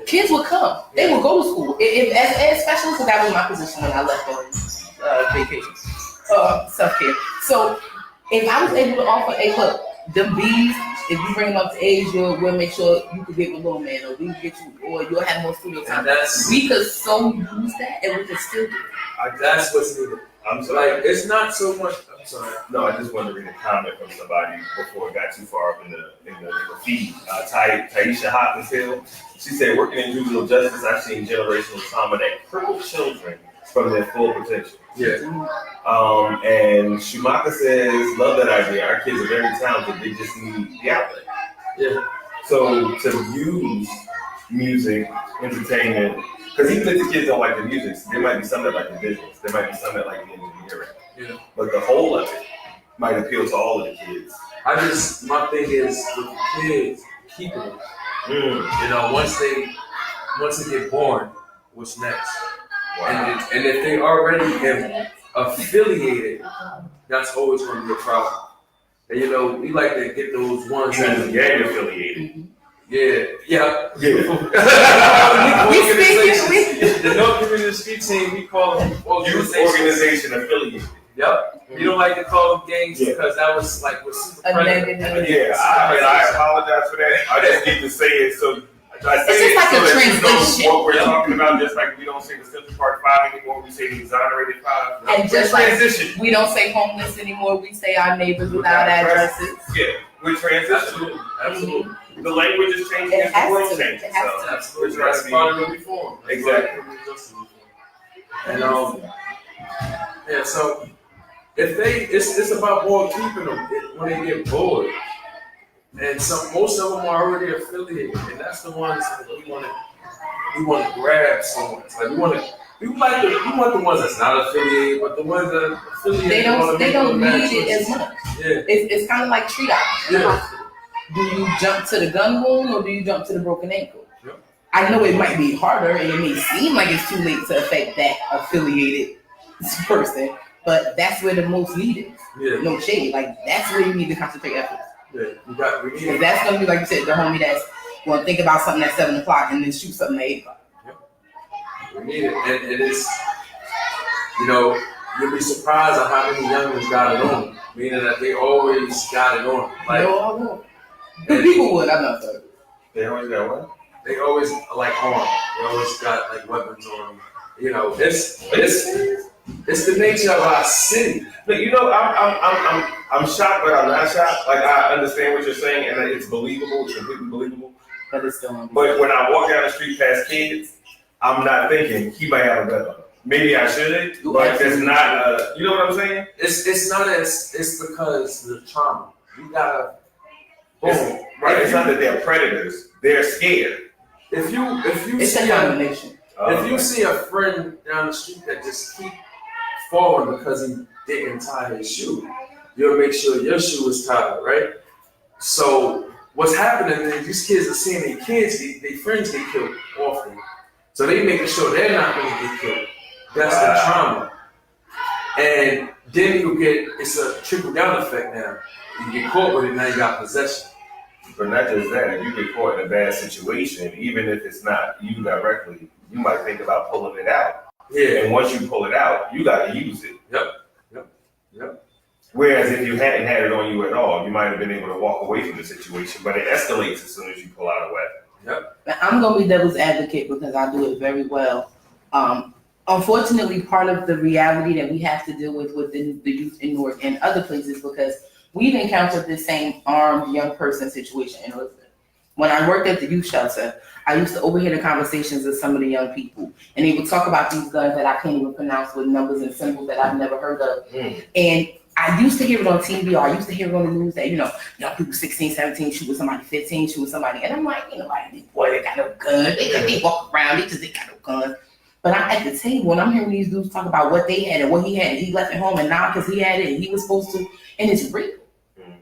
Speaker 5: kids would come. They would go to school. As specialists, that was my position when I left on vacation, self-care. So if I was able to offer, hey, look, them bees, if you bring them up to age, we'll make sure you can get with little man, or we can get you, or you'll have more studio time. We could so use that, and we could still do it.
Speaker 3: That's what's needed.
Speaker 4: I'm sorry.
Speaker 3: Like, it's not so much. I'm sorry.
Speaker 4: No, I just wanted to read a comment from somebody before it got too far up in the feed. Taisha Hopkins Hill. She said, working in juvenile justice, I've seen generational trauma that cripple children from their full potential.
Speaker 3: Yeah.
Speaker 4: And Shumaka says, love that idea. Our kids are very talented. They just need the outlet.
Speaker 3: Yeah.
Speaker 4: So to use music, entertainment, because even if the kids don't like the music, there might be some that like the business. There might be some that like the engineering.
Speaker 3: Yeah.
Speaker 4: But the whole of it might appeal to all of the kids.
Speaker 3: My thing is with the kids, keeping them. You know, once they get born, what's next?
Speaker 4: Wow.
Speaker 3: And if they already have affiliated, that's always going to be a problem. And you know, we like to get those ones
Speaker 4: Even
Speaker 3: that
Speaker 4: gang affiliated.
Speaker 3: Yeah. The No Community Street Team, we call them
Speaker 4: Youth organization affiliated.
Speaker 3: Yep. You don't like to call them gangs because that was like we're super
Speaker 5: A negative.
Speaker 4: Yeah, I apologize for that. I just need to say it so I say
Speaker 5: it's just like
Speaker 4: so
Speaker 5: a
Speaker 4: that you know
Speaker 5: transition.
Speaker 4: what we're talking about. Just like we don't say the Central Park 5 anymore, we say the exonerated 5.
Speaker 5: And just like
Speaker 4: transition.
Speaker 5: we don't say homeless anymore, we say our neighbors without addresses.
Speaker 4: Yeah, we're transitioning.
Speaker 3: Absolutely.
Speaker 4: The language is changing as the world changes.
Speaker 5: It has to.
Speaker 3: Absolutely. That's part of the reform.
Speaker 4: Exactly.
Speaker 3: And yeah, so if it's about more keeping them when they get bored. And most of them are already affiliated, and that's the ones that we want to grab so much. Like we want the ones that's not affiliated, but the ones that are affiliated.
Speaker 5: They don't need it as much.
Speaker 3: Yeah.
Speaker 5: It's kind of like triage.
Speaker 3: Yeah.
Speaker 5: Do you jump to the gun wound or do you jump to the broken ankle?
Speaker 3: Yep.
Speaker 5: I know it might be harder and it may seem like it's too late to affect that affiliated person, but that's where the most need is.
Speaker 3: Yeah.
Speaker 5: No shade. Like that's where you need to concentrate efforts.
Speaker 3: Yeah. We need
Speaker 5: Because that's gonna be, like you said, the homie that's gonna think about something at 7 o'clock and then shoot something at 8 o'clock.
Speaker 3: Yep. We need it, and it is. You know, you'll be surprised at how many young ones got it on. Meaning that they always got it on. Like,
Speaker 5: No. Good people would. I'm not sorry.
Speaker 4: They always got what?
Speaker 3: They always like armed. They always got like weapons on them. You know, it's the nature of our city.
Speaker 4: But you know, I'm shocked, but I'm not shocked. Like I understand what you're saying, and it's believable. It's completely believable.
Speaker 5: But it's still.
Speaker 4: But when I walk down the street past kids, I'm not thinking he might have a gun on him. Maybe I should, but it's not. You know what I'm saying?
Speaker 3: It's not as it's because the trauma. You gotta.
Speaker 4: Right. It's not that they're predators. They're scared.
Speaker 3: If you
Speaker 5: It's
Speaker 3: see
Speaker 5: a combination.
Speaker 3: If you see a friend down the street that just keep falling because he didn't tie his shoe, you'll make sure your shoe is tied, right? So what's happening is these kids are seeing their kids, their friends get killed often. So they making sure they're not going to get killed. That's the trauma. And then it's a trickle down effect now. You get caught with it, now you got possession.
Speaker 4: But not just that, if you get caught in a bad situation, even if it's not you directly, you might think about pulling it out.
Speaker 3: Yeah.
Speaker 4: And once you pull it out, you got to use it.
Speaker 3: Yep.
Speaker 4: Whereas if you hadn't had it on you at all, you might have been able to walk away from the situation, but it escalates as soon as you pull out a weapon.
Speaker 5: I'm gonna be devil's advocate because I do it very well. Unfortunately, part of the reality that we have to deal with within the youth in Newark and other places, because we've encountered the same armed young person situation in Elizabeth. When I worked at the youth shelter, I used to overhear the conversations of some of the young people, and they would talk about these guns that I can't even pronounce with numbers and symbols that I've never heard of. And I used to hear it on TV, or I used to hear it on the news that, young people 16, 17 shooting somebody, 15 shooting somebody. And I'm like, these boys, they got no gun. They walk around, they got no gun. But I'm at the table and I'm hearing these dudes talk about what they had and what he had. And he left at home and now because he had it and he was supposed to. And it's real.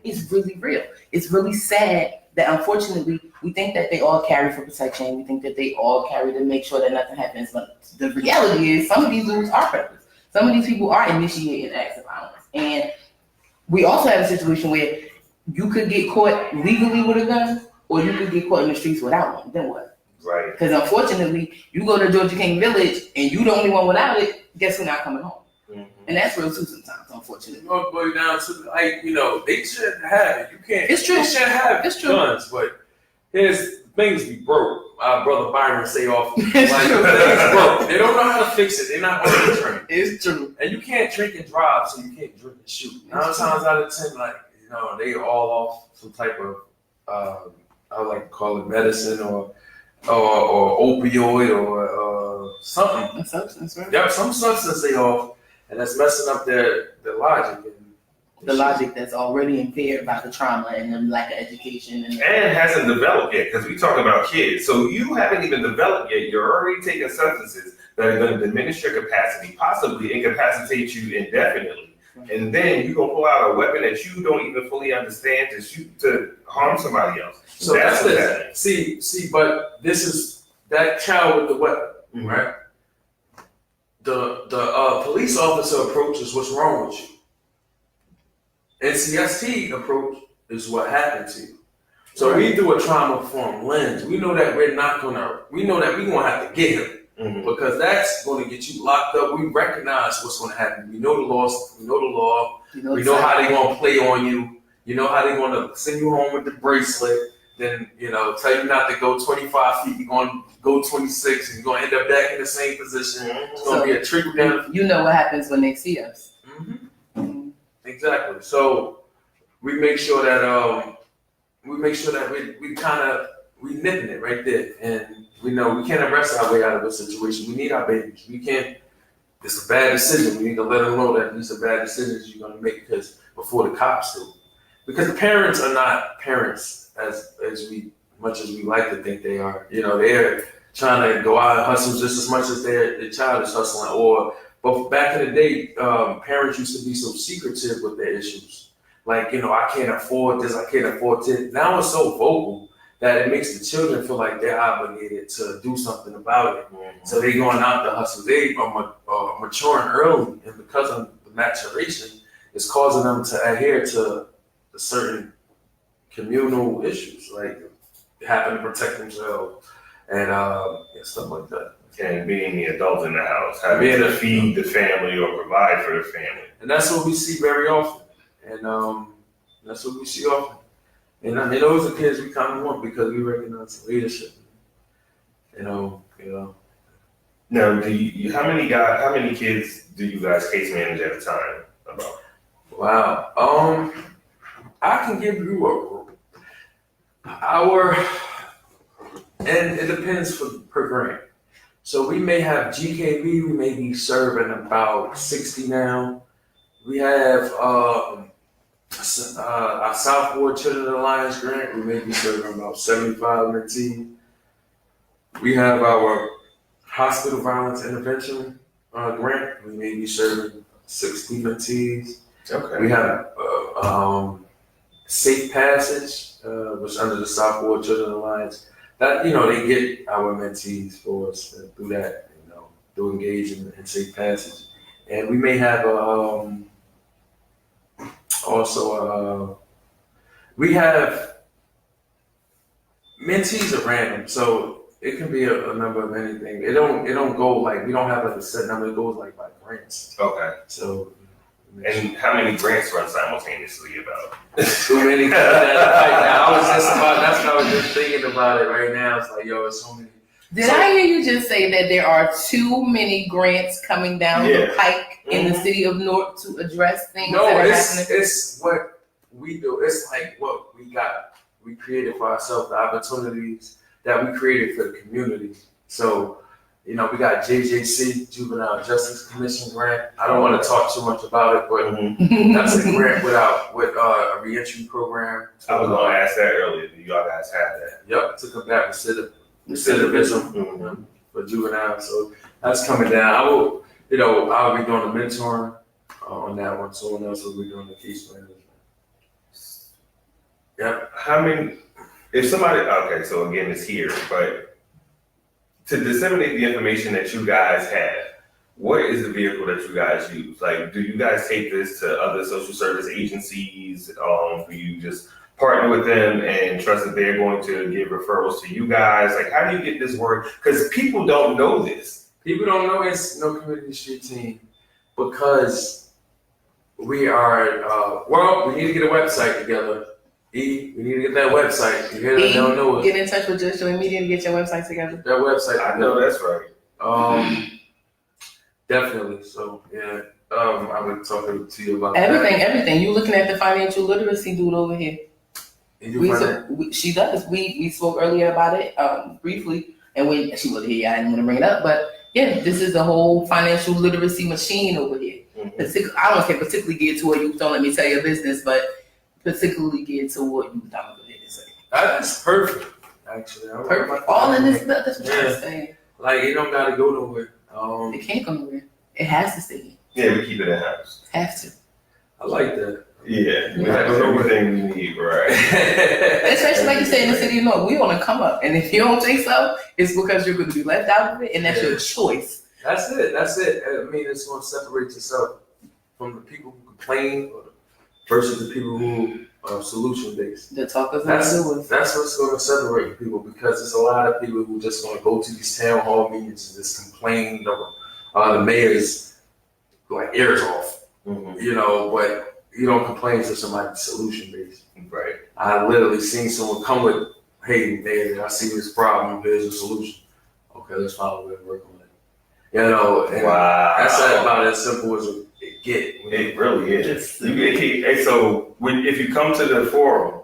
Speaker 5: It's really real. It's really sad that unfortunately we think that they all carry for protection. We think that they all carry to make sure that nothing happens. But the reality is some of these dudes are predators. Some of these people are initiating acts of violence. And we also have a situation where you could get caught legally with a gun or you could get caught in the streets without one. Then what?
Speaker 4: Right.
Speaker 5: Because unfortunately, you go to Georgia King Village and you the only one without it, guess who's not coming home? And that's real too sometimes, unfortunately.
Speaker 3: But down to they shouldn't have it. You can't.
Speaker 5: It's true.
Speaker 3: They shouldn't have
Speaker 5: It's true.
Speaker 3: guns, but here's things be broke. Our brother Byron say often.
Speaker 5: It's true.
Speaker 3: Things broke. They don't know how to fix it. They're not on the train.
Speaker 5: It's true.
Speaker 3: And you can't drink and drive, so you can't drink and shoot. 9 times out of 10, they all off some type of I like to call it medicine or opioid or something.
Speaker 5: A substance, right?
Speaker 3: Yep, some substance they off, and that's messing up their logic.
Speaker 5: The logic that's already impaired by the trauma and the lack of education. And
Speaker 4: hasn't developed yet, because we talk about kids. So you haven't even developed yet. You're already taking substances that are going to diminish your capacity, possibly incapacitate you indefinitely. And then you're going to pull out a weapon that you don't even fully understand to shoot to harm somebody else.
Speaker 3: So
Speaker 4: that's what's
Speaker 3: it.
Speaker 4: happening.
Speaker 3: See, but this is that child with the weapon, right? The police officer approach is what's wrong with you. NCST approach is what happened to you. So we do a trauma-informed lens. We know that we're gonna have to get him. Because that's going to get you locked up. We recognize what's going to happen. We know the laws. We know the law. We know how they're going to play on you. You know how they're going to send you home with the bracelet. Then, tell you not to go 25 feet. You're going to go 26 and you're going to end up back in the same position. It's going to be a trickle down.
Speaker 5: You know what happens when they see us.
Speaker 3: Exactly. So we make sure that we nipping it right there. And we know we can't arrest our way out of a situation. We need our babies. We can't. It's a bad decision. We need to let them know that these are bad decisions you're going to make before the cops do. Because the parents are not parents as much as we like to think they are. They're trying to go out and hustle just as much as their child is hustling. But back in the day, parents used to be so secretive with their issues. Like, I can't afford this. I can't afford this. Now it's so vocal that it makes the children feel like they're obligated to do something about it. So they're going out to hustle. They are maturing early, and because of the maturation, it's causing them to adhere to certain communal issues, like having to protect themselves and stuff like that.
Speaker 4: And being the adult in the house, having to feed the family or provide for the family.
Speaker 3: And that's what we see very often. And that's what we see often. And those are kids we kind of want because we recognize the leadership. Now, how many kids do you guys case manage at a time? About? Wow. I can give you and it depends per grant. So we may have GKV, we may be serving about 60 now. We have our Southboard Children Alliance grant, we may be serving about 75 mentees. We have our Hospital Violence Intervention grant, we may be serving 60 mentees.
Speaker 4: Okay.
Speaker 3: We have Safe Passage, which under the Southboard Children Alliance. That, they get our mentees for us through that, through engaging in Safe Passage. And we may have we have mentees are random, so it can be a number of anything. It don't go like, we don't have like a set number, it goes like by grants.
Speaker 4: Okay.
Speaker 3: So
Speaker 4: And how many grants run simultaneously about?
Speaker 3: Too many. That's what I was just thinking about it right now. It's like, yo, it's so many.
Speaker 5: Did I hear you just say that there are too many grants coming down the pike in the city of Newark to address things that are happening?
Speaker 3: It's what we do. It's like what we created for ourselves, the opportunities that we created for the community. So, we got JJC, Juvenile Justice Commission grant. I don't want to talk too much about it, but that's a grant with a reentry program.
Speaker 4: I was going to ask that earlier. Do y'all guys have that?
Speaker 3: Yep, to combat recidivism for juveniles. So that's coming down. I'll be doing the mentoring on that one. Someone else will be doing the case management. Yep.
Speaker 4: How many, if somebody, okay, so again, it's here, but to disseminate the information that you guys have, what is the vehicle that you guys use? Like, do you guys take this to other social service agencies? Do you just partner with them and trust that they're going to give referrals to you guys? Like, how do you get this word? Because people don't know this.
Speaker 3: People don't know it's No Community Street Team because we are, we need to get a website together. We need to get that website. You hear that? They don't know it.
Speaker 5: Get in touch with Just Join Media and get your website together.
Speaker 3: That website.
Speaker 4: I know that's right.
Speaker 3: Definitely. So, yeah. I would talk to you about
Speaker 5: everything. You looking at the financial literacy dude over here. She does. We spoke earlier about it briefly, and when she was here, I didn't want to bring it up, but yeah, this is the whole financial literacy machine over here. Mm-hmm. I don't say particularly geared to what you don't let me tell your business, but particularly geared to what you don't go ahead and say.
Speaker 3: That's perfect, actually.
Speaker 5: Perfect. All in this. That's what I'm saying.
Speaker 3: Like it don't gotta go nowhere.
Speaker 5: It can't go nowhere. It has to stay.
Speaker 4: Yeah, we keep it in house.
Speaker 5: Have to.
Speaker 3: I like that.
Speaker 4: Yeah, we have everything we need, right?
Speaker 5: Especially like you say in the city of North, we want to come up, and if you don't think so, it's because you're going to be left out of it, and that's your choice.
Speaker 3: That's it. I mean, it's going to separate yourself from the people who complain versus the people who are solution based.
Speaker 5: The talkers.
Speaker 3: That's what's going to separate people because there's a lot of people who just want to go to these town hall meetings and just complain. The mayor's like ears off, but you don't complain to somebody solution based. Right. I literally seen someone come with, hey, man, I see this problem, there's a solution. Okay, let's follow it and work on it. And
Speaker 4: wow.
Speaker 3: That's about as simple as it get.
Speaker 4: It really is. So if you come to the forum,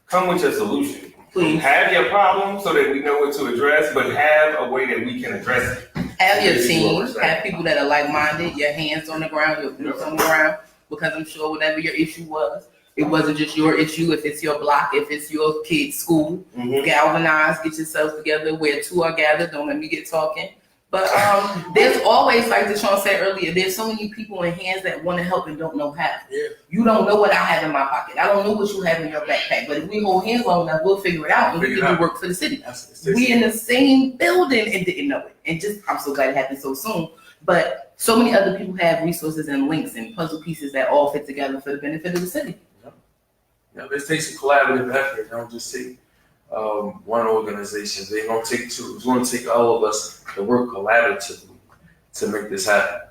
Speaker 4: come with your solution.
Speaker 5: Please.
Speaker 4: Have your problem so that we know what to address, but have a way that we can address it.
Speaker 5: Have your team, have people that are like-minded, your hands on the ground, your boots on the ground. Because I'm sure whatever your issue was, it wasn't just your issue. If it's your block, if it's your kid's school, galvanize, get yourselves together. Where two are gathered, don't let me get talking. But there's always, like DASHAAN said earlier, there's so many people in hands that want to help and don't know how.
Speaker 3: Yeah. You
Speaker 5: don't know what I have in my pocket. I don't know what you have in your backpack. But if we hold hands long enough, we'll figure it out and we can do work for the city. We in the same building and didn't know it. And I'm so glad it happened so soon. But so many other people have resources and links and puzzle pieces that all fit together for the benefit of the city.
Speaker 3: Yeah, it takes a collaborative effort. Don't just take one organization. They're going to take two. It's going to take all of us to work collaboratively to make this happen.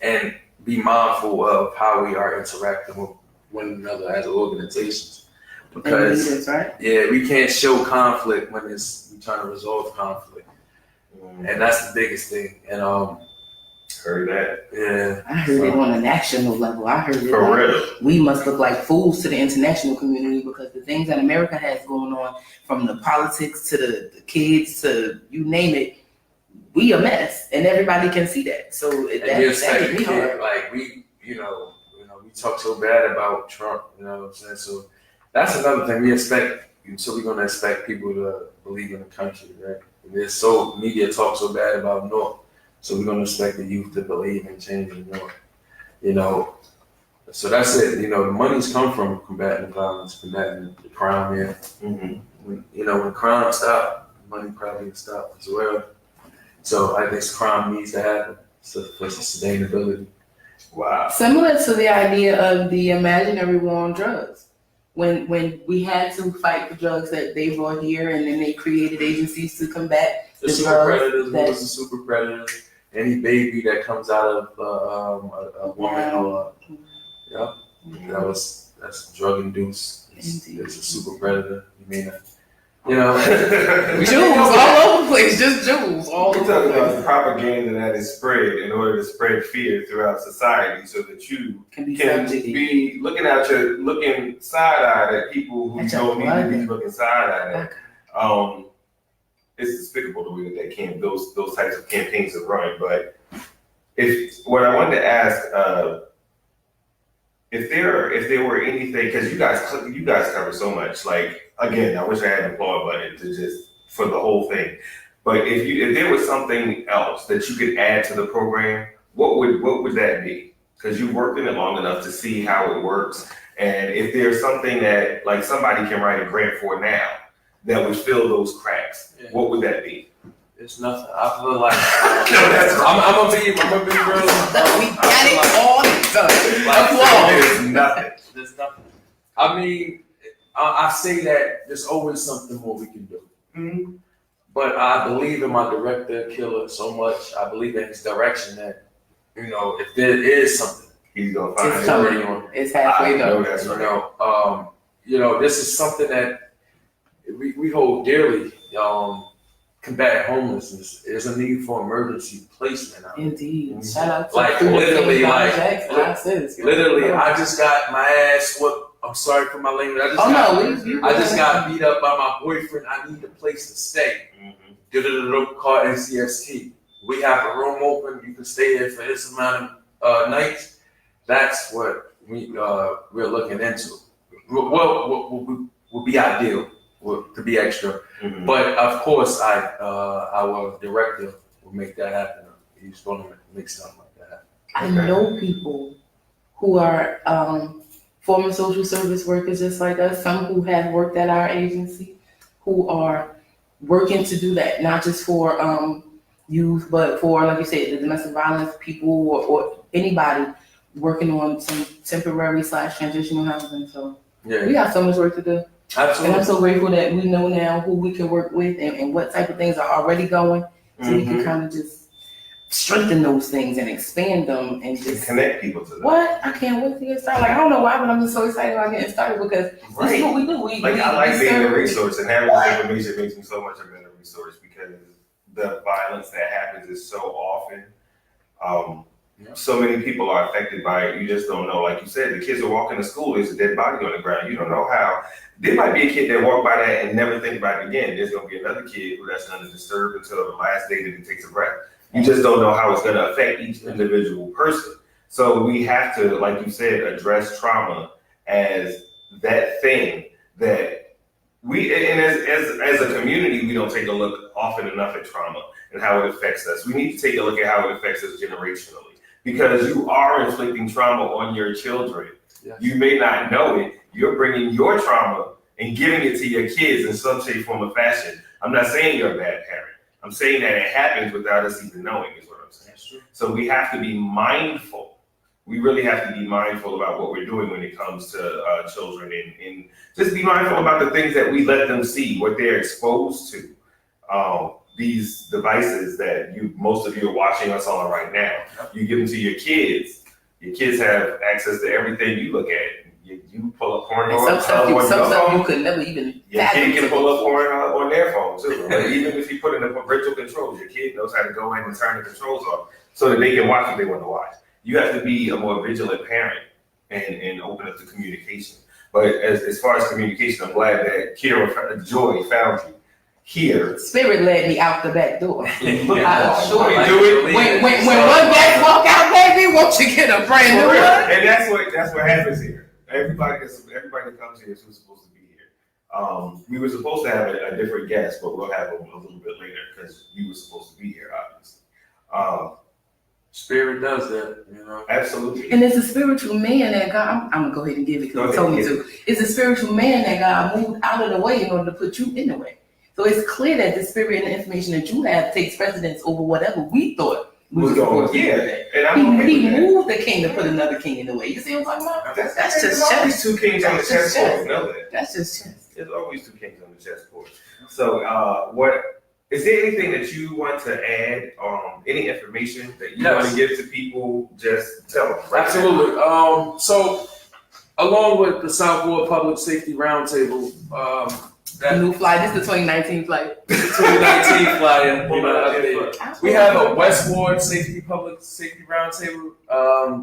Speaker 3: And be mindful of how we are interacting with one another as organizations. Because we can't show conflict when we're trying to resolve conflict. And that's the biggest thing. And
Speaker 4: heard that.
Speaker 3: Yeah.
Speaker 5: I heard it on a national level. I heard it.
Speaker 4: For real.
Speaker 5: We must look like fools to the international community because the things that America has going on, from the politics to the kids to you name it, we a mess, and everybody can see that. So that hit me hard.
Speaker 3: Like we talk so bad about Trump. You know what I'm saying? So that's another thing we expect. So we're gonna expect people to believe in the country, right? Media talk so bad about North. So we're going to expect the youth to believe in changing North. So that's it. The money's come from combating violence, combating the crime here. When crime stops, money probably will stop as well. So I think crime needs to happen for sustainability.
Speaker 4: Wow.
Speaker 5: Similar to the idea of the imaginary war on drugs. When we had to fight the drugs that they brought here and then they created agencies to combat the
Speaker 3: super
Speaker 5: drugs.
Speaker 3: predators, the super predators. any baby that comes out of a woman or that's drug induced. It's a super predator. You mean that? You know,
Speaker 5: Jewels all over the place, just jewels all
Speaker 1: We're
Speaker 5: over
Speaker 1: talking
Speaker 5: the
Speaker 1: about
Speaker 5: place.
Speaker 1: the propaganda that is spread in order to spread fear throughout society, so that you
Speaker 5: Can be
Speaker 1: can
Speaker 5: subject.
Speaker 1: be looking side-eyed at people who don't need to be looking side-eyed at. It's despicable the way that those types of campaigns are run. But what I wanted to ask, if there were anything, because you guys cover so much. Like, again, I wish I had an applaud button to just for the whole thing. But if there was something else that you could add to the program, what would that be? Because you've worked in it long enough to see how it works. And if there's something that like somebody can write a grant for now that would fill those cracks, what would that be?
Speaker 3: It's nothing. I feel like I'm gonna be real.
Speaker 5: We got it all done.
Speaker 1: There's nothing.
Speaker 3: There's nothing. I mean, I say that there's always something more we can do.
Speaker 1: Mm-hmm.
Speaker 3: But I believe in my director, Killer, so much. I believe in his direction that, you know, if there is something,
Speaker 1: He's gonna find
Speaker 5: It's
Speaker 1: it.
Speaker 5: coming. It's halfway done.
Speaker 1: That's right.
Speaker 3: This is something that we hold dearly. Combat homelessness. There's a need for emergency placement.
Speaker 5: Indeed. Shout out to
Speaker 3: Like, literally, I just got my ass whooped. I'm sorry for my language. I just got beat up by my boyfriend. I need a place to stay. Call NCST. We have a room open. You can stay there for this amount of nights. That's what we're looking into. What would be ideal to be extra.
Speaker 1: Mm-hmm.
Speaker 3: But of course, our director will make that happen. He's going to make something like that happen.
Speaker 5: I know people who are former social service workers just like us, some who have worked at our agency, who are working to do that, not just for youth, but for, like you said, the domestic violence people or anybody working on some temporary / transitional housing. So we got so much work to do.
Speaker 3: Absolutely.
Speaker 5: And I'm so grateful that we know now who we can work with and what type of things are already going, so we can kind of just strengthen those things and expand them and just
Speaker 1: connect people to them.
Speaker 5: What? I can't wait to get started. Like, I don't know why, but I'm just so excited about getting started because this is what we do.
Speaker 1: I like being a resource, and having this information makes me so much of a resource because the violence that happens is so often. So many people are affected by it. You just don't know. Like you said, the kids are walking to school. There's a dead body on the ground. You don't know how. There might be a kid that walked by that and never think about it again. There's going to be another kid who that's going to disturb until the last day that he takes a breath. You just don't know how it's going to affect each individual person. So we have to, like you said, address trauma as that thing that and as a community, we don't take a look often enough at trauma and how it affects us. We need to take a look at how it affects us generationally, because you are inflicting trauma on your children. Yes. You may not know it. You're bringing your trauma and giving it to your kids in some shape, form, or fashion. I'm not saying you're a bad parent. I'm saying that it happens without us even knowing, is what I'm saying. That's true. So we have to be mindful. We really have to be mindful about what we're doing when it comes to children, and just be mindful about the things that we let them see, what they're exposed to. These devices that most of you are watching us on right now, you give them to your kids. Your kids have access to everything you look at. You pull up porn on
Speaker 5: some stuff you could never even.
Speaker 1: Your kid can pull up porn on their phone too. Right? Even if you put in the parental controls, your kid knows how to go in and turn the controls off so that they can watch what they want to watch. You have to be a more vigilant parent and open up to communication. But as far as communication, I'm glad that Joy found you here.
Speaker 5: Spirit led me out the back door.
Speaker 1: When one guest
Speaker 5: walk out, baby, won't you get a brand new one?
Speaker 1: And that's what happens here. Everybody that comes here is who's supposed to be here. We were supposed to have a different guest, but we'll have him a little bit later because you were supposed to be here, obviously.
Speaker 3: Spirit does that, you know.
Speaker 1: Absolutely.
Speaker 5: And it's a spiritual man that God, I'm gonna go ahead and give it because he told me to. It's a spiritual man that God moved out of the way in order to put you in the way. So it's clear that the spirit and the information that you have takes precedence over whatever we thought was going on. Yeah. And he moved the king to put another king in the way. You see what I'm talking about? That's just
Speaker 1: always two kings on the chessboard. Know that.
Speaker 5: That's just chess.
Speaker 1: There's always two kings on the chessboard. So
Speaker 4: Is there anything that you want to add? Any information that you
Speaker 3: Yes.
Speaker 4: want to give to people? Just tell them. Right
Speaker 3: Absolutely. So, along with the Southwood Public Safety Roundtable,
Speaker 5: The new flight. This is the 2019 flight.
Speaker 3: 2019 flyer, you know,
Speaker 4: now.
Speaker 3: we have a West Ward Public Safety Roundtable.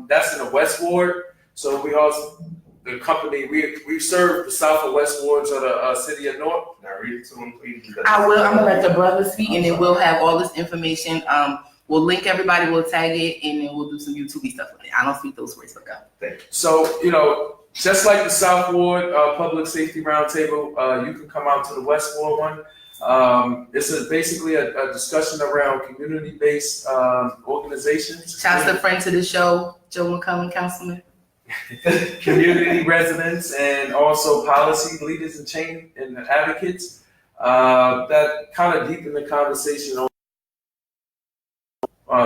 Speaker 3: That's in the West Ward. So we also, the company, we serve the South and West Wards of the city of Newark.
Speaker 4: Now read it to them, please.
Speaker 5: I will. I'm gonna let the brothers speak, and then we'll have all this information. We'll link everybody. We'll tag it, and then we'll do some YouTube stuff with it. I don't speak those words, but go.
Speaker 4: Thank you.
Speaker 3: So, you know, just like the South Ward Public Safety Roundtable, you can come out to the West Ward one. This is basically a discussion around community-based organizations.
Speaker 5: Shouts to friend to the show, Joe McCullum, Councilman.
Speaker 3: Community residents and also policy leaders and change and advocates that kind of deepen the conversation on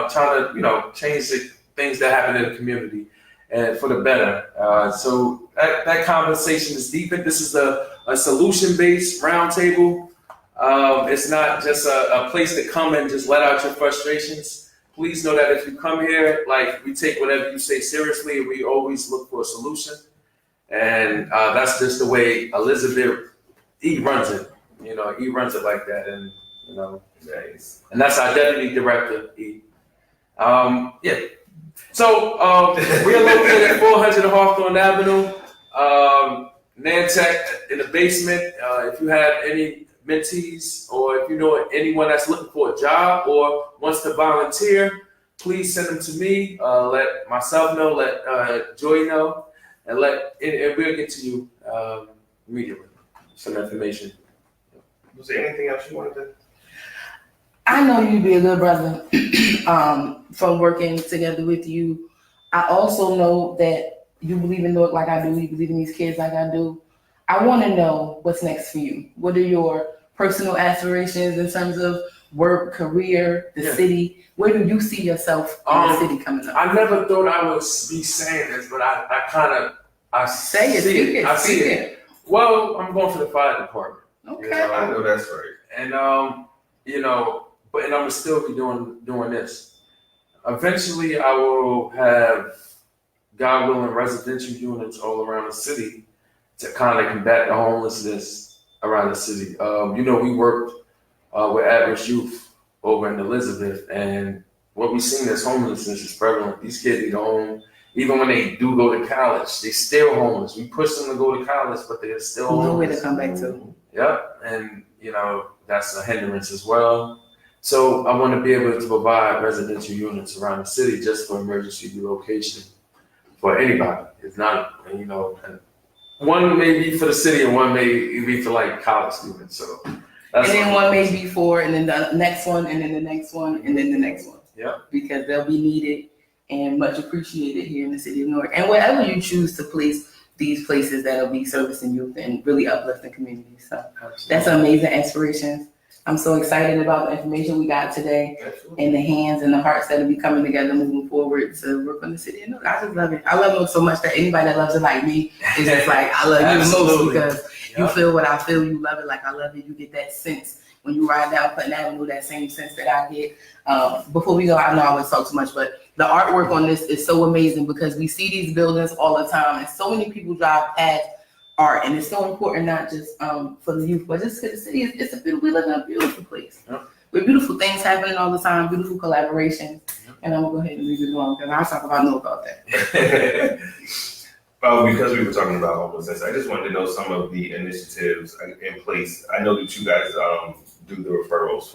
Speaker 3: trying to, you know, change the things that happen in the community and for the better. So that conversation is deepened. This is a solution-based roundtable. It's not just a place to come and just let out your frustrations. Please know that if you come here, like, we take whatever you say seriously, and we always look for a solution. And that's just the way Elizabeth E runs it. You know, E runs it like that, and you know,
Speaker 4: Nice.
Speaker 3: and that's our deputy director, E. Yeah. So we are located at 400 Hawthorne Avenue, Nantucket, in the basement. If you have any mentees, or if you know anyone that's looking for a job or wants to volunteer, please send them to me. Let myself know, let Joy know, and we'll get to you immediately. Some information.
Speaker 4: Was there anything else you wanted to?
Speaker 5: I know you'd be a good brother from working together with you. I also know that you believe in Newark like I do. You believe in these kids like I do. I want to know what's next for you. What are your personal aspirations in terms of work, career, the city? Where do you see yourself in the city coming up?
Speaker 3: I never thought I would be saying this, but I
Speaker 5: Say it,
Speaker 3: see
Speaker 5: speak it,
Speaker 3: I see
Speaker 5: speak
Speaker 3: it. Well, I'm going for the fire department.
Speaker 5: Okay.
Speaker 3: You know,
Speaker 4: I know that's right.
Speaker 3: and you know, and I'm gonna still be doing this. Eventually, I will have, God willing, residential units all around the city to kind of combat the homelessness around the city. You know, we worked with at-risk youth over in Elizabeth, and what we've seen is homelessness is prevalent. These kids need a home. Even when they do go to college, they still homeless. We push them to go to college, but they're still homeless.
Speaker 5: Nowhere to come back to.
Speaker 3: Yep, and you know, that's a hindrance as well. So I want to be able to provide residential units around the city just for emergency relocation for anybody. It's not, you know, one may be for the city and one may be for like college students. So that's,
Speaker 5: and then one may be for, and then the next one, and then the next one, and then the next one.
Speaker 3: Yeah.
Speaker 5: Because they'll be needed and much appreciated here in the city of Newark. And wherever you choose to place these places that'll be servicing youth and really uplifting communities. So that's amazing aspirations. I'm so excited about the information we got today and the hands and the hearts that'll be coming together moving forward to work on the city of Newark. I just love it. I love Newark so much that anybody that loves it like me is just like, I love you the most because you feel what I feel. You love it like I love it. You get that sense when you ride down Clinton Avenue, that same sense that I get. Before we go, I know I always talk too much, but the artwork on this is so amazing because we see these buildings all the time and so many people drive past art, and it's so important not just for the youth, but just because the city is a beautiful, we live in a beautiful place.
Speaker 3: Yep.
Speaker 5: With beautiful things happening all the time, beautiful collaborations. Yep. And I'm gonna go ahead and leave it alone because I'll talk about that.
Speaker 4: Because we were talking about homelessness, I just wanted to know some of the initiatives in place. I know that you guys do the referrals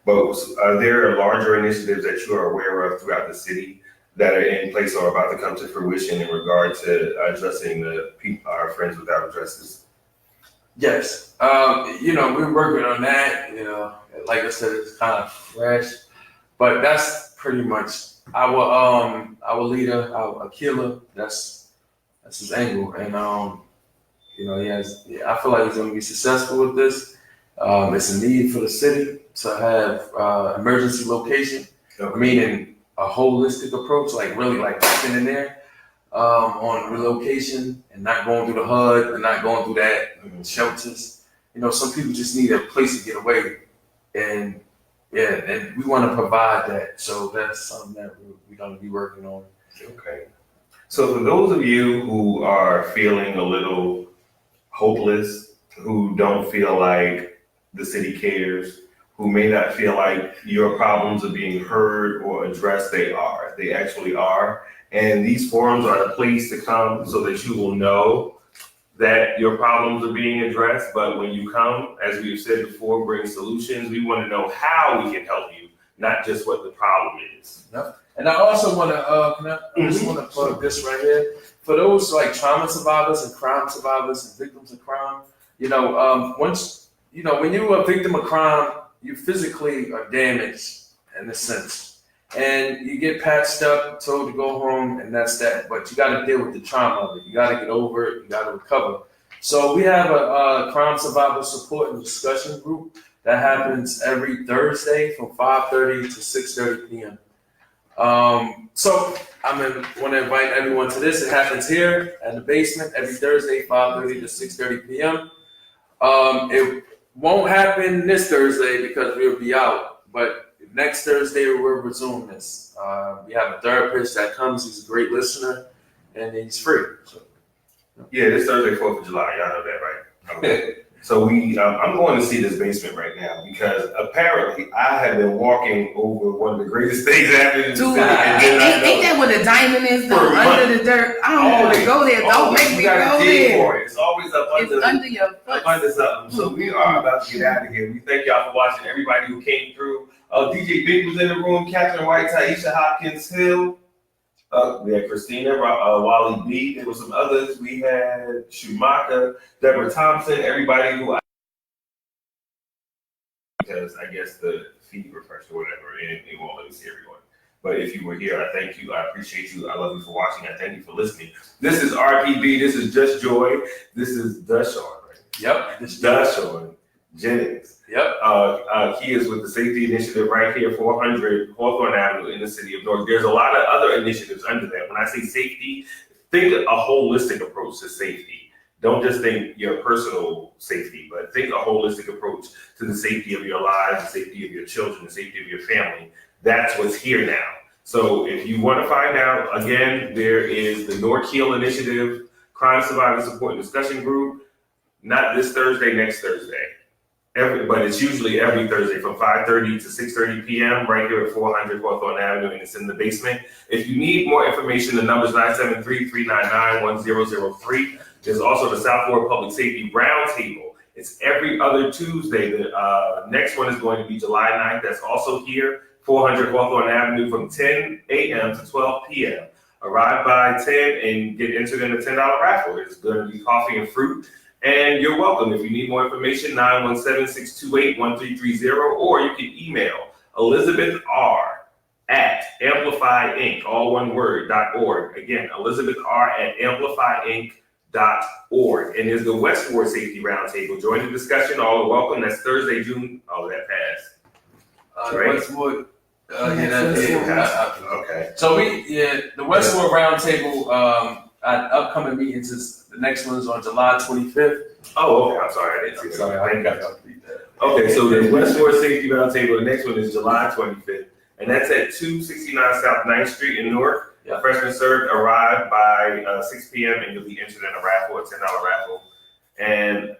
Speaker 4: but are there larger initiatives that you are aware of throughout the city that are in place or about to come to fruition in regard to addressing the people, our friends without addresses?
Speaker 3: Yes. You know, we're working on that. You know, like I said, it's kind of fresh, but that's pretty much our leader, our killer. That's his angle, and you know, I feel like he's going to be successful with this. It's a need for the city to have emergency location, meaning a holistic approach, like really like getting in there on relocation and not going through the HUD and not going through that shelters. You know, some people just need a place to get away and and we want to provide that. So that's something that we're going to be working on.
Speaker 4: Okay. So for those of you who are feeling a little hopeless, who don't feel like the city cares, who may not feel like your problems are being heard or addressed, they are. They actually are. And these forums are the place to come so that you will know that your problems are being addressed. But when you come, as we've said before, bring solutions. We want to know how we can help you, not just what the problem is.
Speaker 3: Yep. And I also want to, I just want to plug this right here. For those like trauma survivors and crime survivors and victims of crime, once, when you're a victim of crime, you physically are damaged in a sense. And you get patched up, told to go home, and that's that. But you got to deal with the trauma of it. You got to get over it. You got to recover. So we have a crime survivor support and discussion group that happens every Thursday from 5:30 to 6:30 p.m. So I'm going to invite everyone to this. It happens here at the basement every Thursday, 5:30 to 6:30 p.m. It won't happen this Thursday because we'll be out, but next Thursday we'll resume this. We have a therapist that comes. He's a great listener, and he's free. So.
Speaker 4: Yeah, this Thursday, 4th of July. Y'all know that, right? Okay. So I'm going to see this basement right now because apparently I have been walking over one of the greatest things happening in the city.
Speaker 5: Ain't that what the diamond is though? Under the dirt. I don't want to go there. Don't make me go there.
Speaker 4: It's always up under.
Speaker 5: It's under your foot.
Speaker 4: Up under something. So we are about to get out of here. We thank y'all for watching. Everybody who came through. DJ Big was in the room. Catherine White, Taisha Hopkins Hill. We had Christina, Wally B. There were some others. We had Schumacher, Deborah Thompson, everybody who because I guess the feed refreshed or whatever, and it won't let me see everyone. But if you were here, I thank you. I appreciate you. I love you for watching. I thank you for listening. This is RPB. This is Just Joy. This is DASHAAN, right?
Speaker 3: Yep. This is
Speaker 4: DASHAAN Jennings.
Speaker 3: Yep.
Speaker 4: He is with the Safety Initiative right here, 400 Hawthorne Avenue in the city of Newark. There's a lot of other initiatives under that. When I say safety, think a holistic approach to safety. Don't just think your personal safety, but think a holistic approach to the safety of your lives, the safety of your children, the safety of your family. That's what's here now. So if you want to find out, again, there is the North Heel Initiative, Crime Survivor Support and Discussion Group, not this Thursday, next Thursday. But it's usually every Thursday from 5:30 to 6:30 p.m. right here at 400 Hawthorne Avenue, and it's in the basement. If you need more information, the number is 973-399-1003. There's also the South Florida Public Safety Roundtable. It's every other Tuesday. The next one is going to be July 9th. That's also here, 400 Hawthorne Avenue from 10 a.m. to 12 p.m. Arrive by 10 and get entered in a $10 raffle. It's going to be coffee and fruit. And you're welcome. If you need more information, 917-628-1330, or you can email Elizabeth R. at amplifyinc, all one word, .org. Again, Elizabeth R. at amplifyinc.org. And there's the Westward Safety Roundtable. Join the discussion. All are welcome. That's Thursday, June. Oh, that passed. Right?
Speaker 3: Westwood.
Speaker 4: Okay.
Speaker 3: So the Westwood Roundtable, upcoming meetings is the next one is on July 25th.
Speaker 4: Oh, okay. I'm sorry. I didn't see that.
Speaker 3: Sorry, I didn't got to read that.
Speaker 4: Okay, so the Westward Safety Roundtable, the next one is July 25th, and that's at 269 South 9th Street in Newark.
Speaker 3: Yeah.
Speaker 4: Freshmen served arrive by 6 p.m. and you'll be entered in a raffle, a $10 raffle. And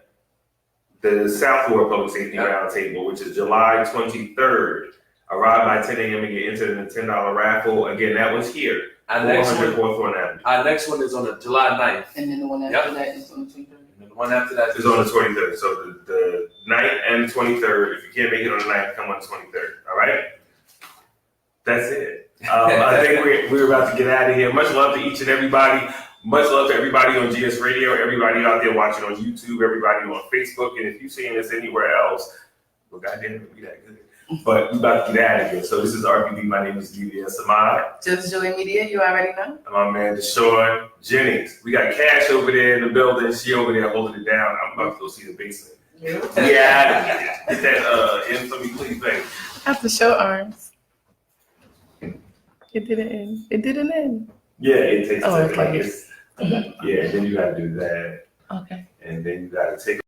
Speaker 4: the South Florida Public Safety Roundtable, which is July 23rd, arrive by 10 a.m. and get entered in a $10 raffle. Again, that one's here.
Speaker 3: Our next one is on the July 9th.
Speaker 5: And then the one after that is on the 23rd.
Speaker 3: And the one after that
Speaker 4: is on the 23rd. So the 9th and 23rd. If you can't make it on the 9th, come on the 23rd. All right? That's it. I think we're about to get out of here. Much love to each and everybody. Much love to everybody on GS Radio, everybody out there watching on YouTube, everybody on Facebook. And if you're seeing this anywhere else, well, goddamn it, be that good. But we're about to get out of here. So this is RPB. My name is DBS Ahmad.
Speaker 5: Just Joy Media, you already know.
Speaker 4: And my man, DASHAAN Jennings. We got Cash over there in the building. She over there holding it down. I'm about to go see the basement. Yeah. Get that in for me, please, baby.
Speaker 5: I have to show arms. It didn't end. It didn't end.
Speaker 4: Yeah, it takes a second.
Speaker 5: Okay.
Speaker 4: Yeah, then you got to do that.
Speaker 5: Okay.
Speaker 4: And then you got to take